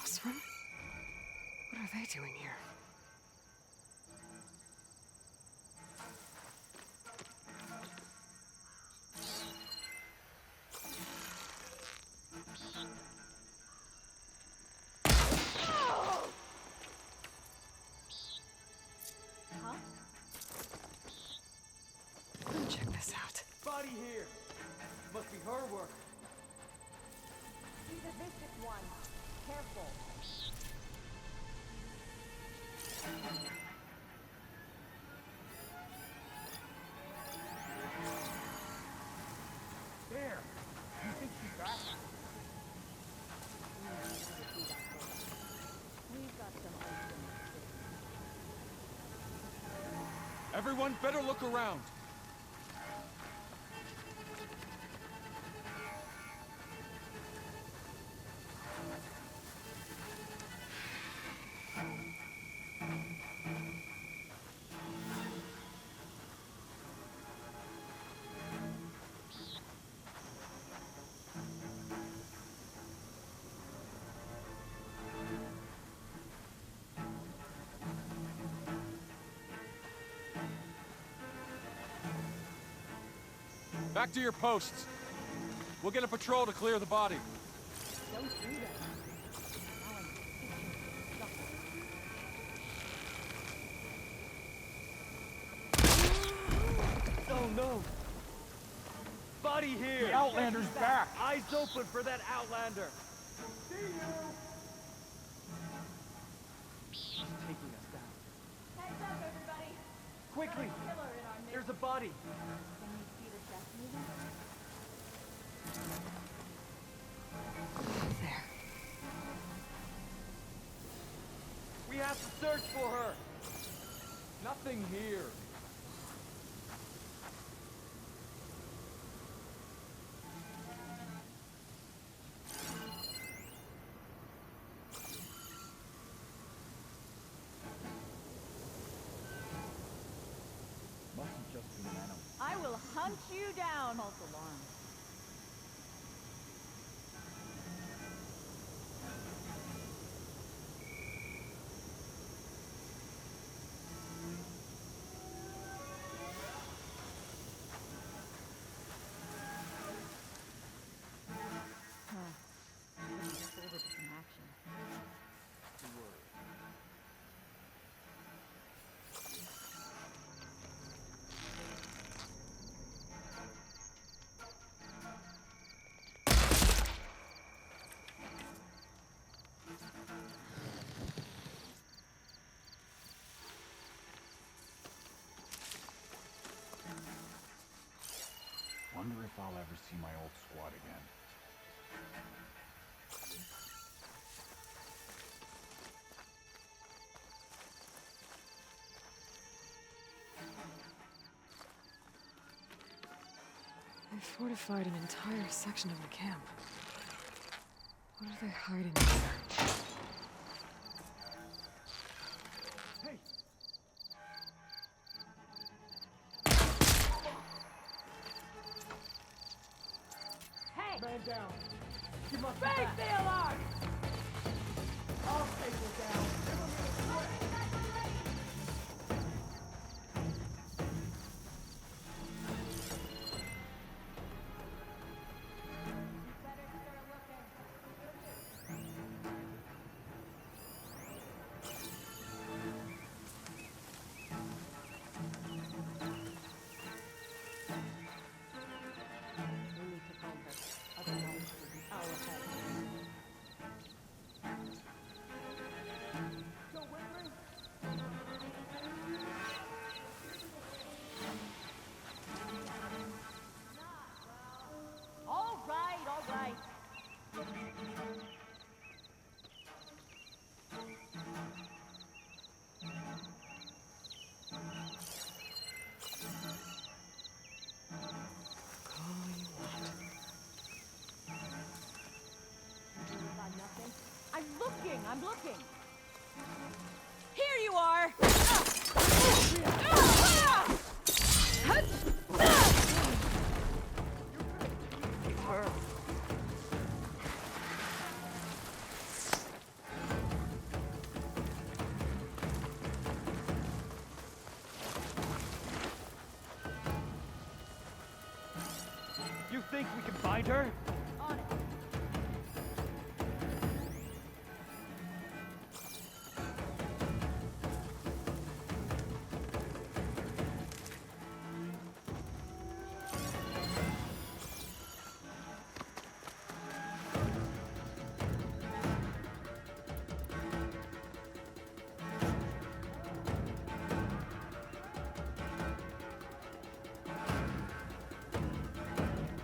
Osram? What are they doing here? Huh? Check this out. Body here. Must be her work. She's a vicious one. Careful. There. You think she's back? We've got some open. Everyone better look around. Back to your posts. We'll get a patrol to clear the body. Don't do that. Oh no! Body here! The Outlander's back! Eyes open for that Outlander! See you! She's taking us down. Heads up, everybody. Quickly! Killer in our midst. There's a body! Can we see the chest moving? There. We have to search for her! Nothing here. Mustn't just be an animal. I will hunt you down. False alarm. Looking forward to some action. Wonder if I'll ever see my old squad again. They fortified an entire section of the camp. What are they hiding in there? Hey! Hey! Man down! She must be Break back. the alarm! I'll take her down! Better start looking. looking. Here you are! You think we can find her? On it.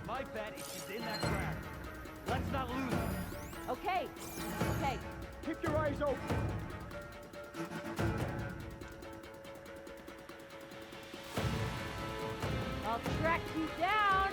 My bet is she's in that crack. Let's not lose her. Okay. Okay. Keep your eyes open. I'll track you down.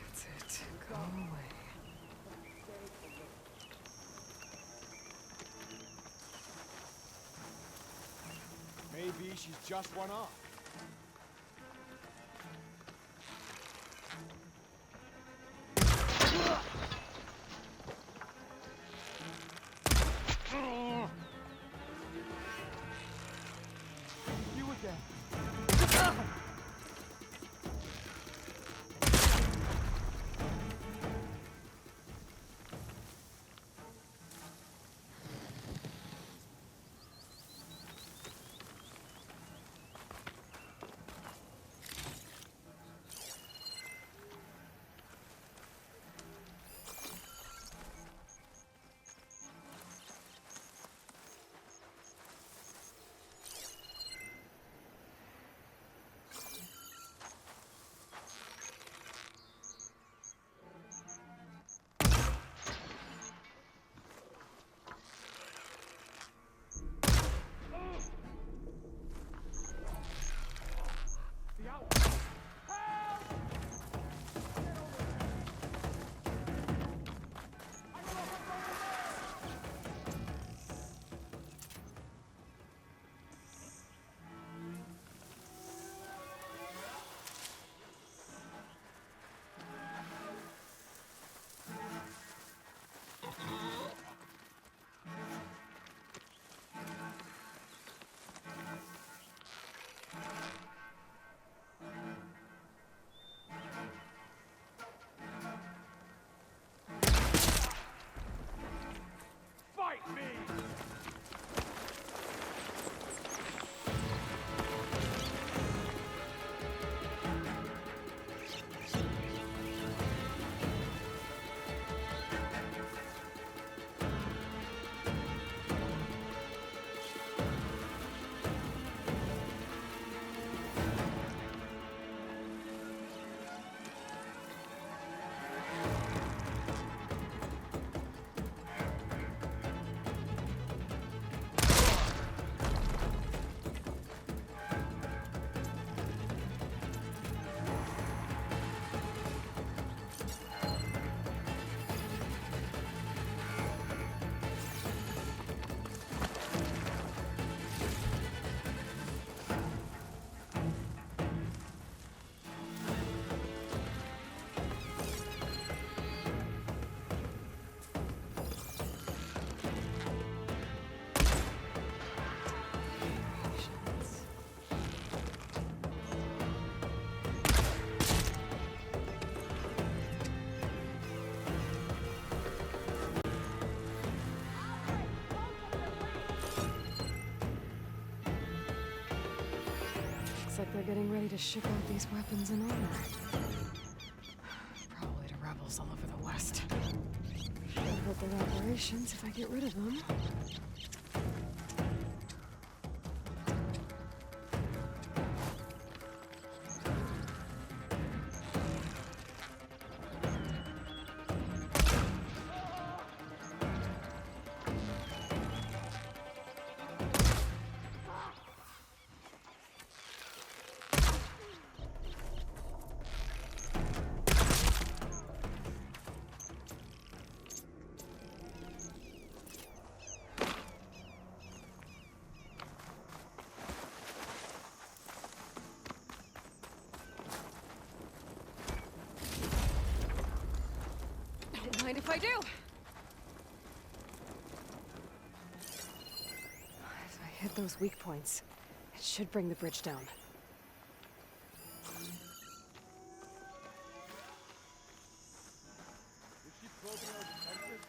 That's it. Go away. Maybe she's just one off. You again. Looks like they're getting ready to ship out these weapons and armor. Probably to rebels all over the West. Could hurt their operations if I get rid of them. Don't mind if I do. If I hit those weak points, it should bring the bridge down. Is she probing our detectors?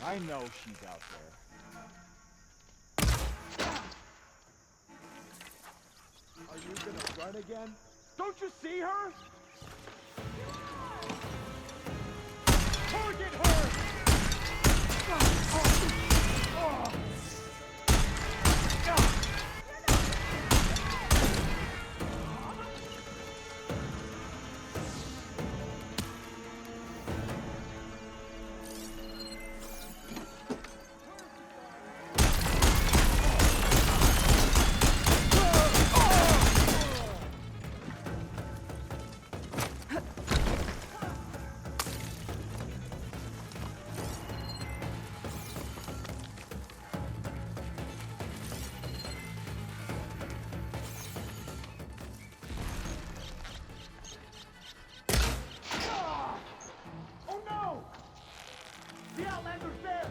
I know she's out there. Are you gonna run again? Don't you see her? Target her! The Outlander's there!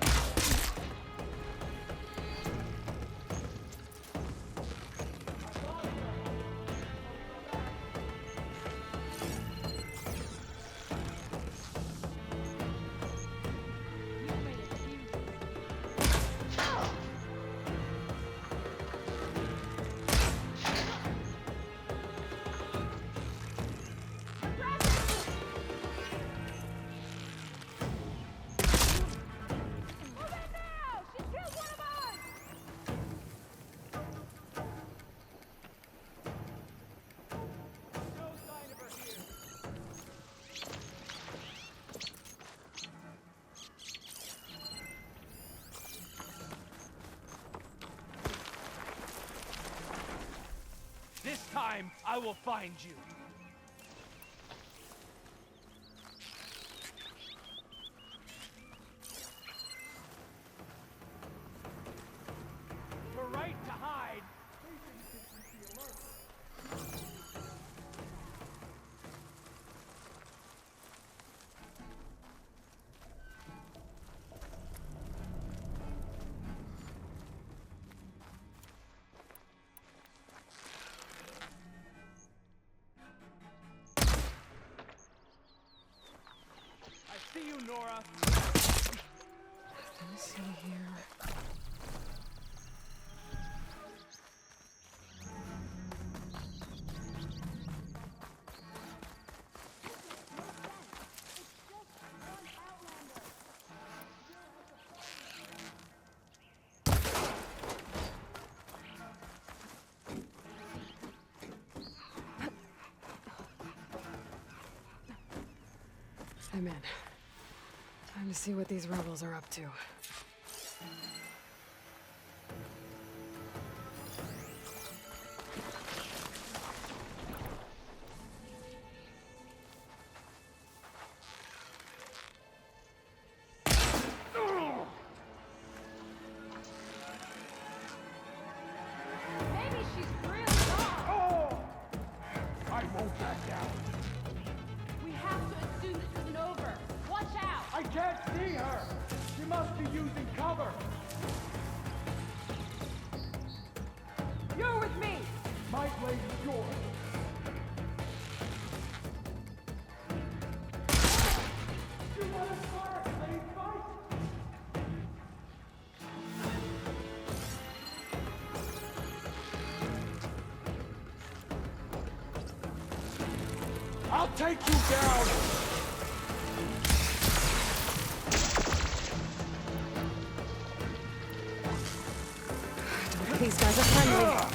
This time, I will find you. You're right to hide. I see you, Nora. Let me see here. I'm in. Time to see what these rebels are up to. Maybe she's really gone. I won't back down. We have to assume this isn't over. Watch out! I can't see her. She must be using cover. You're with me. My blade is yours. I'll take you down! These guys are friendly.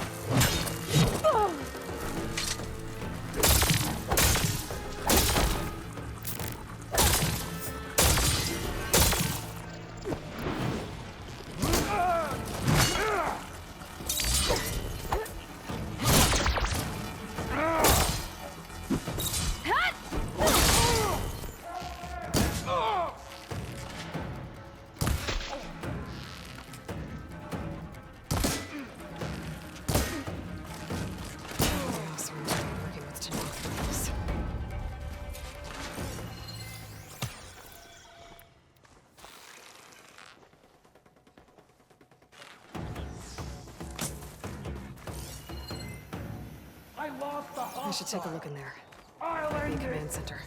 I should take a look in there. The command center.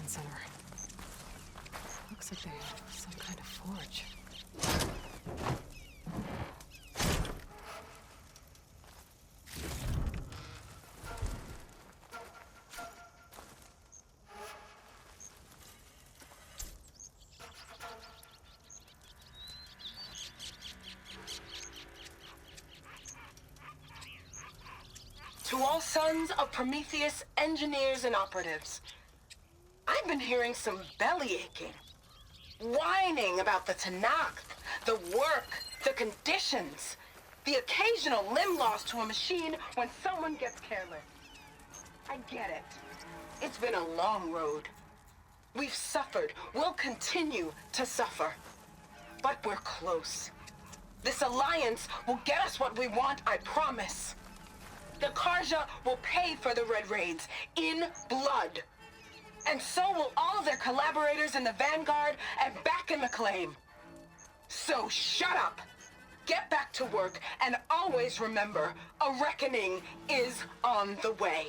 Center. Looks like they have some kind of forge. To all sons of Prometheus, engineers and operatives, I've been hearing some belly aching, whining about the Tanakh, the work, the conditions, the occasional limb loss to a machine when someone gets careless. I get it. It's been a long road. We've suffered. We'll continue to suffer. But we're close. This alliance will get us what we want, I promise. The Karja will pay for the Red Raids in blood. And so will all of their collaborators in the Vanguard and back in the claim. So shut up, get back to work, and always remember, a reckoning is on the way.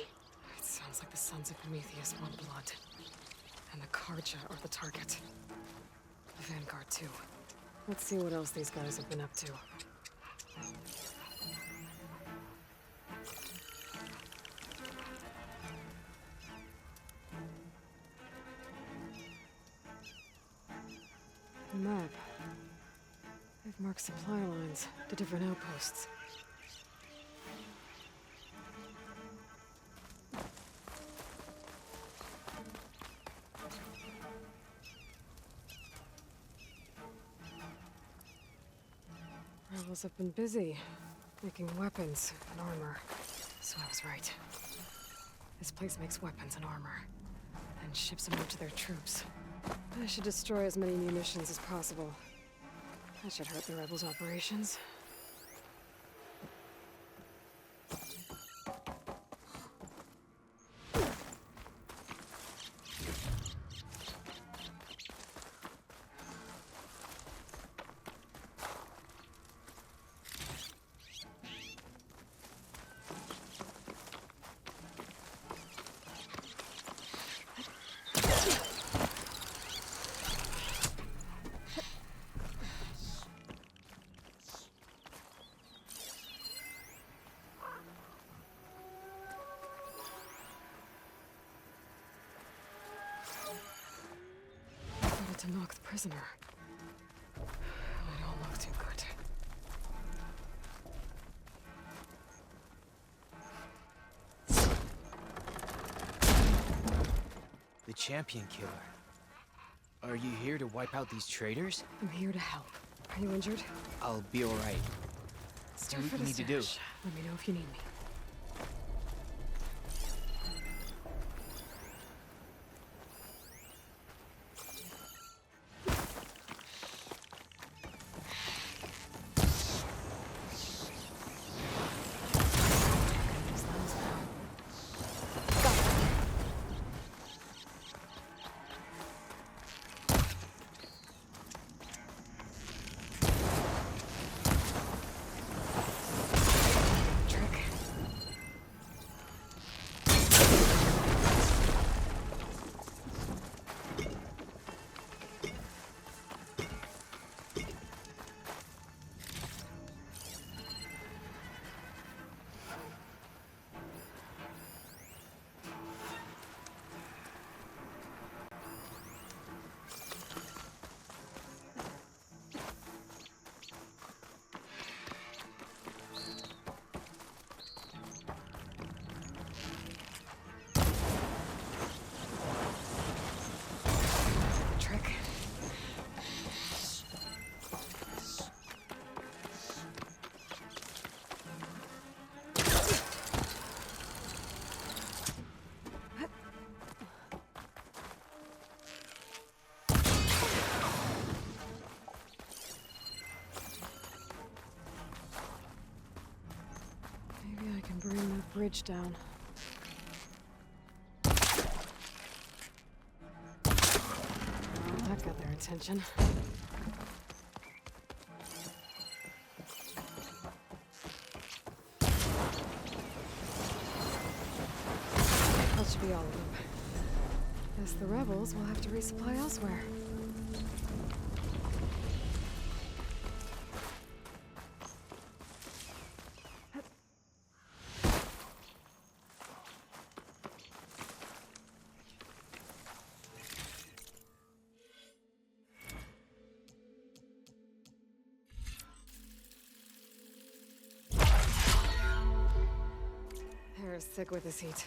It sounds like the Sons of Prometheus want blood. And the Karja are the target. The Vanguard too. Let's see what else these guys have been up to. Map. They've marked supply lines to different outposts. Rebels have been busy making weapons and armor. So I was right. This place makes weapons and armor, and ships them out to their troops. I should destroy as many munitions as possible. That should hurt the rebels' operations. To knock the prisoner. I don't look too good. The Champion Killer. Are you here to wipe out these traitors? I'm here to help. Are you injured? I'll be alright. Start What for do you the need to do? stash. Let me know if you need me. bridge down. That got their attention. That should be all of them. Guess the rebels will have to resupply elsewhere. Hair is thick with this heat.